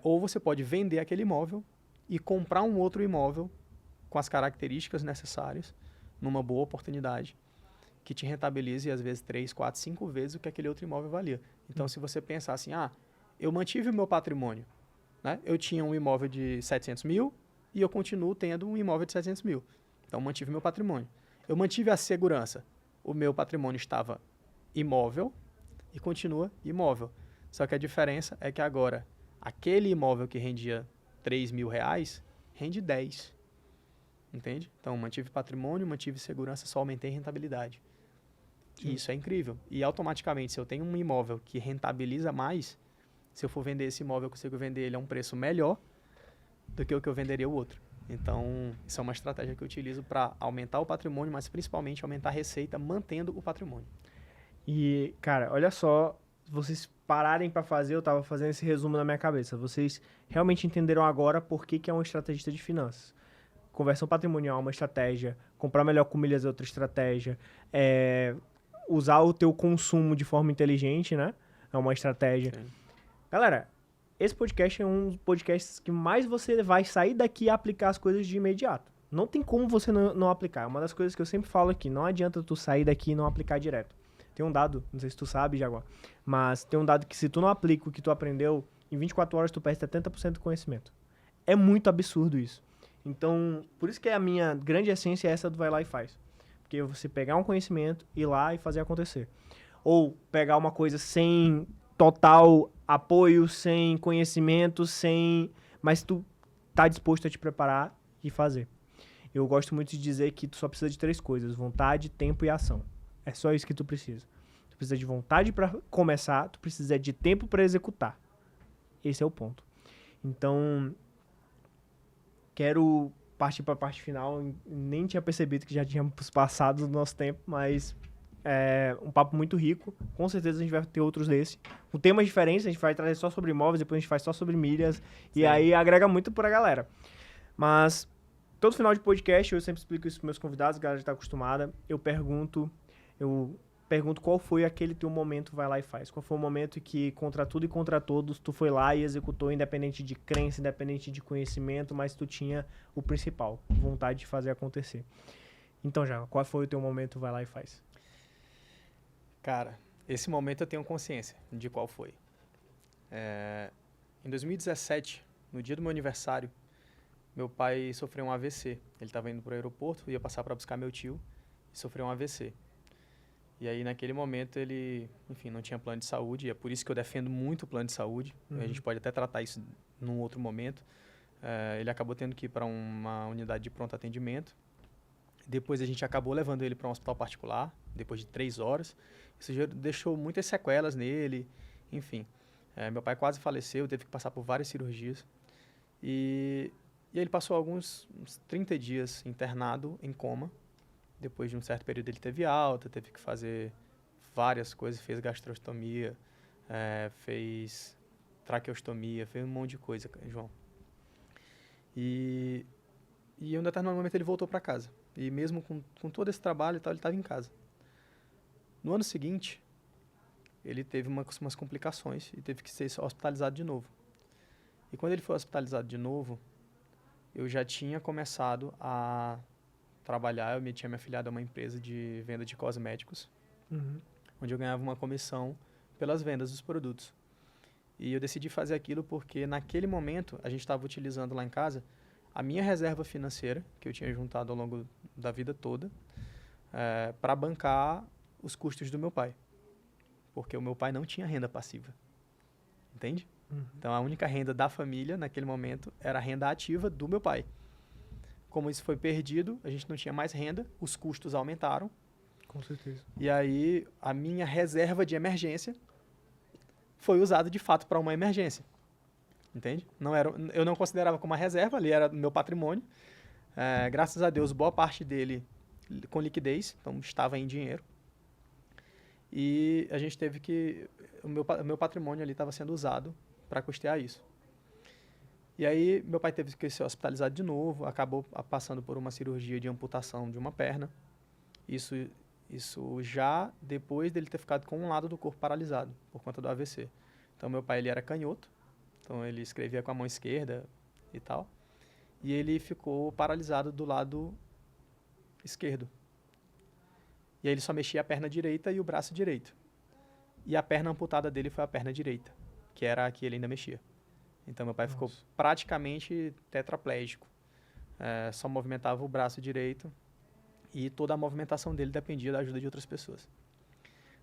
ou você pode vender aquele imóvel e comprar um outro imóvel com as características necessárias, numa boa oportunidade, que te rentabilize às vezes 3, 4, 5 vezes o que aquele outro imóvel valia. Então, se você pensar assim, eu mantive o meu patrimônio, né? Eu tinha um imóvel de 700 mil e eu continuo tendo um imóvel de 700 mil. Então, mantive meu patrimônio. Eu mantive a segurança. O meu patrimônio estava imóvel e continua imóvel. Só que a diferença é que agora, aquele imóvel que rendia 3 mil reais, rende 10. Entende? Então, mantive patrimônio, mantive segurança, só aumentei rentabilidade. E isso é incrível. E automaticamente, se eu tenho um imóvel que rentabiliza mais, se eu for vender esse imóvel, eu consigo vender ele a um preço melhor do que o que eu venderia o outro. Então, isso é uma estratégia que eu utilizo para aumentar o patrimônio, mas principalmente aumentar a receita mantendo o patrimônio. E, cara, olha só, vocês pararem para fazer, eu tava fazendo esse resumo na minha cabeça. Vocês realmente entenderam agora por que é um estrategista de finanças. Conversão patrimonial é uma estratégia, comprar melhor com milhas é outra estratégia, usar o teu consumo de forma inteligente, né? É uma estratégia. Sim. Galera, esse podcast é um dos podcasts que mais você vai sair daqui e aplicar as coisas de imediato. Não tem como você não aplicar. É uma das coisas que eu sempre falo aqui. Não adianta tu sair daqui e não aplicar direto. Tem um dado, não sei se tu sabe, Jaguar, mas tem um dado que se tu não aplica o que tu aprendeu, em 24 horas tu perde 70% do conhecimento. É muito absurdo isso. Então, por isso que a minha grande essência é essa do vai lá e faz. Porque você pegar um conhecimento, ir lá e fazer acontecer. Ou pegar uma coisa sem total apoio, sem conhecimento, mas tu tá disposto a te preparar e fazer. Eu gosto muito de dizer que tu só precisa de 3 coisas: vontade, tempo e ação. É só isso que tu precisa. Tu precisa de vontade para começar, tu precisa de tempo para executar. Esse é o ponto. Então, quero partir para a parte final. Nem tinha percebido que já tínhamos passado do nosso tempo, mas é um papo muito rico. Com certeza a gente vai ter outros desse. Com temas diferentes, a gente vai trazer só sobre imóveis, depois a gente faz só sobre milhas. Sim. E aí agrega muito pra galera. Mas todo final de podcast eu sempre explico isso pros meus convidados, a galera já tá acostumada. Eu pergunto qual foi aquele teu momento, vai lá e faz. Qual foi o momento que, contra tudo e contra todos, tu foi lá e executou, independente de crença, independente de conhecimento, mas tu tinha o principal, vontade de fazer acontecer. Então, já, qual foi o teu momento, vai lá e faz? Cara, esse momento eu tenho consciência de qual foi. Em 2017, no dia do meu aniversário, meu pai sofreu um AVC. Ele estava indo para o aeroporto, ia passar para buscar meu tio e sofreu um AVC. E aí, naquele momento, ele, enfim, não tinha plano de saúde. E é por isso que eu defendo muito o plano de saúde. A gente pode até tratar isso num outro momento. Ele acabou tendo que ir para uma unidade de pronto atendimento. Depois, a gente acabou levando ele para um hospital particular, depois de 3 horas. Isso já deixou muitas sequelas nele, enfim. Meu pai quase faleceu, teve que passar por várias cirurgias. E ele passou uns 30 dias internado em coma. Depois de um certo período ele teve alta, teve que fazer várias coisas, fez gastrostomia, fez traqueostomia, fez um monte de coisa, João. E em um determinado momento ele voltou para casa. E mesmo com todo esse trabalho e tal, ele estava em casa. No ano seguinte, ele teve umas complicações e teve que ser hospitalizado de novo. E quando ele foi hospitalizado de novo, eu já tinha começado a trabalhar, eu tinha me afiliado a uma empresa de venda de cosméticos, onde eu ganhava uma comissão pelas vendas dos produtos. E eu decidi fazer aquilo porque naquele momento a gente estava utilizando lá em casa a minha reserva financeira, que eu tinha juntado ao longo da vida toda, para bancar os custos do meu pai. Porque o meu pai não tinha renda passiva. Entende? Então, a única renda da família, naquele momento, era a renda ativa do meu pai. Como isso foi perdido, a gente não tinha mais renda, os custos aumentaram. Com certeza. E aí, a minha reserva de emergência foi usada, de fato, para uma emergência. Entende? Eu não considerava como uma reserva, ali era meu patrimônio. Graças a Deus, boa parte dele com liquidez, então estava em dinheiro. E a gente teve que... O meu patrimônio ali estava sendo usado para custear isso. E aí, meu pai teve que ser hospitalizado de novo, acabou passando por uma cirurgia de amputação de uma perna. Isso já depois dele ter ficado com um lado do corpo paralisado, por conta do AVC. Então, meu pai, ele era canhoto, então ele escrevia com a mão esquerda e tal. E ele ficou paralisado do lado esquerdo. E aí ele só mexia a perna direita e o braço direito. E a perna amputada dele foi a perna direita, que era a que ele ainda mexia. Então, meu pai ficou praticamente tetraplégico. Só movimentava o braço direito e toda a movimentação dele dependia da ajuda de outras pessoas.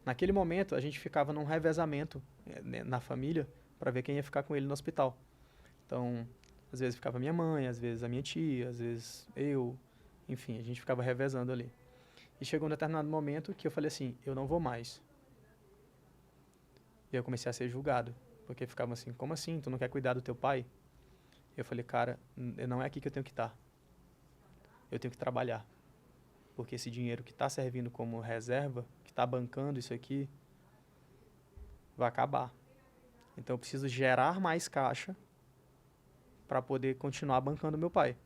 Naquele momento, a gente ficava num revezamento na família para ver quem ia ficar com ele no hospital. Então, às vezes ficava minha mãe, às vezes a minha tia, às vezes eu. Enfim, a gente ficava revezando ali. E chegou um determinado momento que eu falei assim, eu não vou mais. E eu comecei a ser julgado. Porque ficavam assim, como assim? Tu não quer cuidar do teu pai? Eu falei, cara, não é aqui que eu tenho que estar. Eu tenho que trabalhar. Porque esse dinheiro que está servindo como reserva, que está bancando isso aqui, vai acabar. Então eu preciso gerar mais caixa para poder continuar bancando meu pai.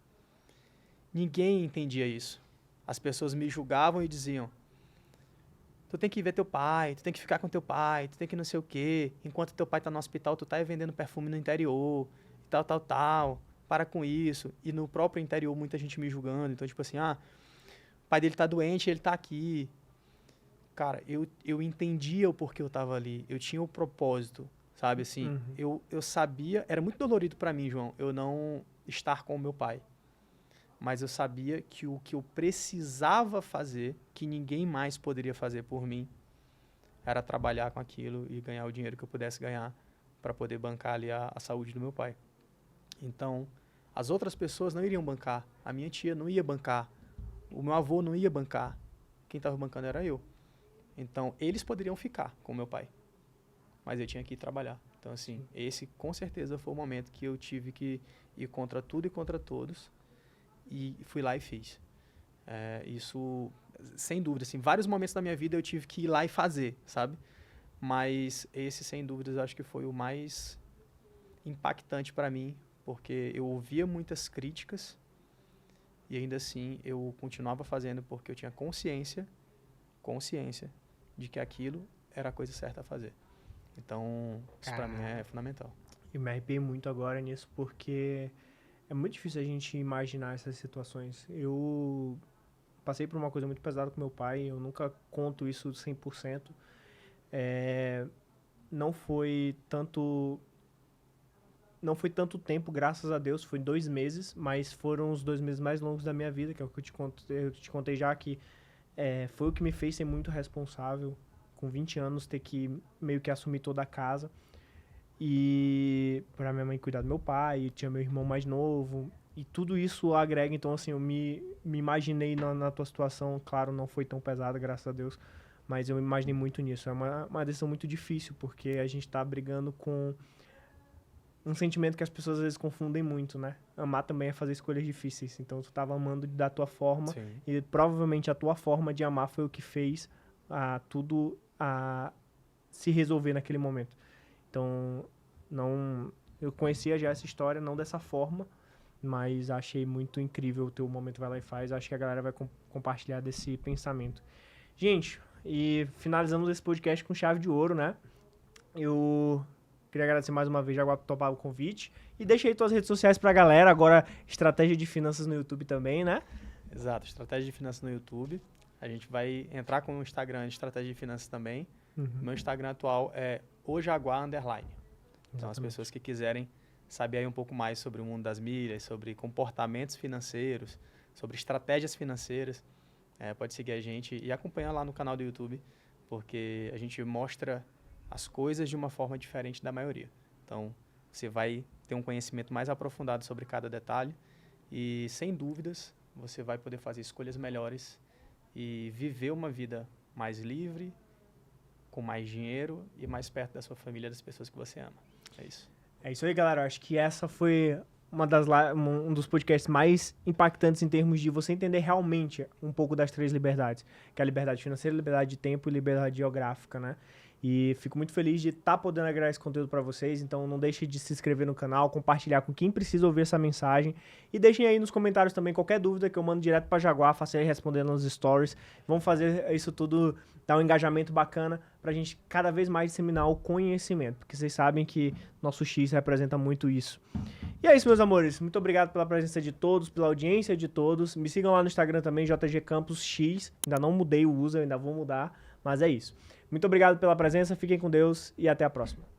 Ninguém entendia isso. As pessoas me julgavam e diziam, tu tem que ver teu pai, tu tem que ficar com teu pai, tu tem que não sei o quê. Enquanto teu pai tá no hospital, tu tá vendendo perfume no interior, tal. Para com isso. E no próprio interior, muita gente me julgando. Então, tipo assim, o pai dele tá doente, ele tá aqui. Cara, eu entendia o porquê eu tava ali. Eu tinha o propósito, sabe? Assim, eu sabia... Era muito dolorido para mim, João, eu não estar com o meu pai. Mas eu sabia que o que eu precisava fazer, que ninguém mais poderia fazer por mim, era trabalhar com aquilo e ganhar o dinheiro que eu pudesse ganhar para poder bancar ali a saúde do meu pai. Então, as outras pessoas não iriam bancar. A minha tia não ia bancar. O meu avô não ia bancar. Quem estava bancando era eu. Então, eles poderiam ficar com o meu pai. Mas eu tinha que ir trabalhar. Então, assim, esse com certeza foi o momento que eu tive que ir contra tudo e contra todos. E fui lá e fiz. Isso, sem dúvida, assim, vários momentos da minha vida eu tive que ir lá e fazer, sabe? Mas esse, sem dúvidas, acho que foi o mais impactante para mim, porque eu ouvia muitas críticas e ainda assim eu continuava fazendo porque eu tinha consciência de que aquilo era a coisa certa a fazer. Então, isso para mim é fundamental. Eu me arrepiei muito agora nisso porque... É muito difícil a gente imaginar essas situações. Eu passei por uma coisa muito pesada com meu pai, eu nunca conto isso 100%. Não foi tanto tempo, graças a Deus, foi 2 meses, mas foram os 2 meses mais longos da minha vida, que é o que eu te contei já, que foi o que me fez ser muito responsável, com 20 anos, ter que meio que assumir toda a casa. E pra minha mãe cuidar do meu pai, tinha meu irmão mais novo, e tudo isso agrega. Então, assim, eu me imaginei na tua situação. Claro, não foi tão pesada, graças a Deus, mas eu me imaginei muito nisso. É uma decisão muito difícil, porque a gente tá brigando com um sentimento que as pessoas às vezes confundem muito, né? Amar também é fazer escolhas difíceis. Então, tu tava amando da tua forma. Sim. E provavelmente a tua forma de amar foi o que fez tudo se resolver naquele momento. Então, eu conhecia já essa história, não dessa forma, mas achei muito incrível o teu momento Vai Lá e Faz. Acho que a galera vai compartilhar desse pensamento. Gente, e finalizamos esse podcast com chave de ouro, né? Eu queria agradecer mais uma vez, Jaguar, por topar o convite. E deixa aí tuas redes sociais pra galera. Agora, Estratégia de Finanças no YouTube também, né? Exato, Estratégia de Finanças no YouTube. A gente vai entrar com o Instagram de Estratégia de Finanças também. Meu Instagram atual é ojaguar_. Então, as pessoas que quiserem saber aí um pouco mais sobre o mundo das milhas, sobre comportamentos financeiros, sobre estratégias financeiras, pode seguir a gente e acompanhar lá no canal do YouTube, porque a gente mostra as coisas de uma forma diferente da maioria. Então, você vai ter um conhecimento mais aprofundado sobre cada detalhe e, sem dúvidas, você vai poder fazer escolhas melhores e viver uma vida mais livre, com mais dinheiro e mais perto da sua família, das pessoas que você ama. É isso. É isso aí, galera. Eu acho que essa foi um dos podcasts mais impactantes em termos de você entender realmente um pouco das 3 liberdades, que é a liberdade financeira, liberdade de tempo e liberdade geográfica, né? E fico muito feliz de estar podendo agregar esse conteúdo para vocês, então não deixe de se inscrever no canal, compartilhar com quem precisa ouvir essa mensagem e deixem aí nos comentários também qualquer dúvida que eu mando direto para Jaguar, faça aí respondendo nos stories. Vamos fazer isso tudo, dar um engajamento bacana pra gente cada vez mais disseminar o conhecimento, porque vocês sabem que nosso X representa muito isso. E é isso, meus amores. Muito obrigado pela presença de todos, pela audiência de todos. Me sigam lá no Instagram também, JG Campos X. Ainda não mudei o user, ainda vou mudar, mas é isso. Muito obrigado pela presença, fiquem com Deus e até a próxima.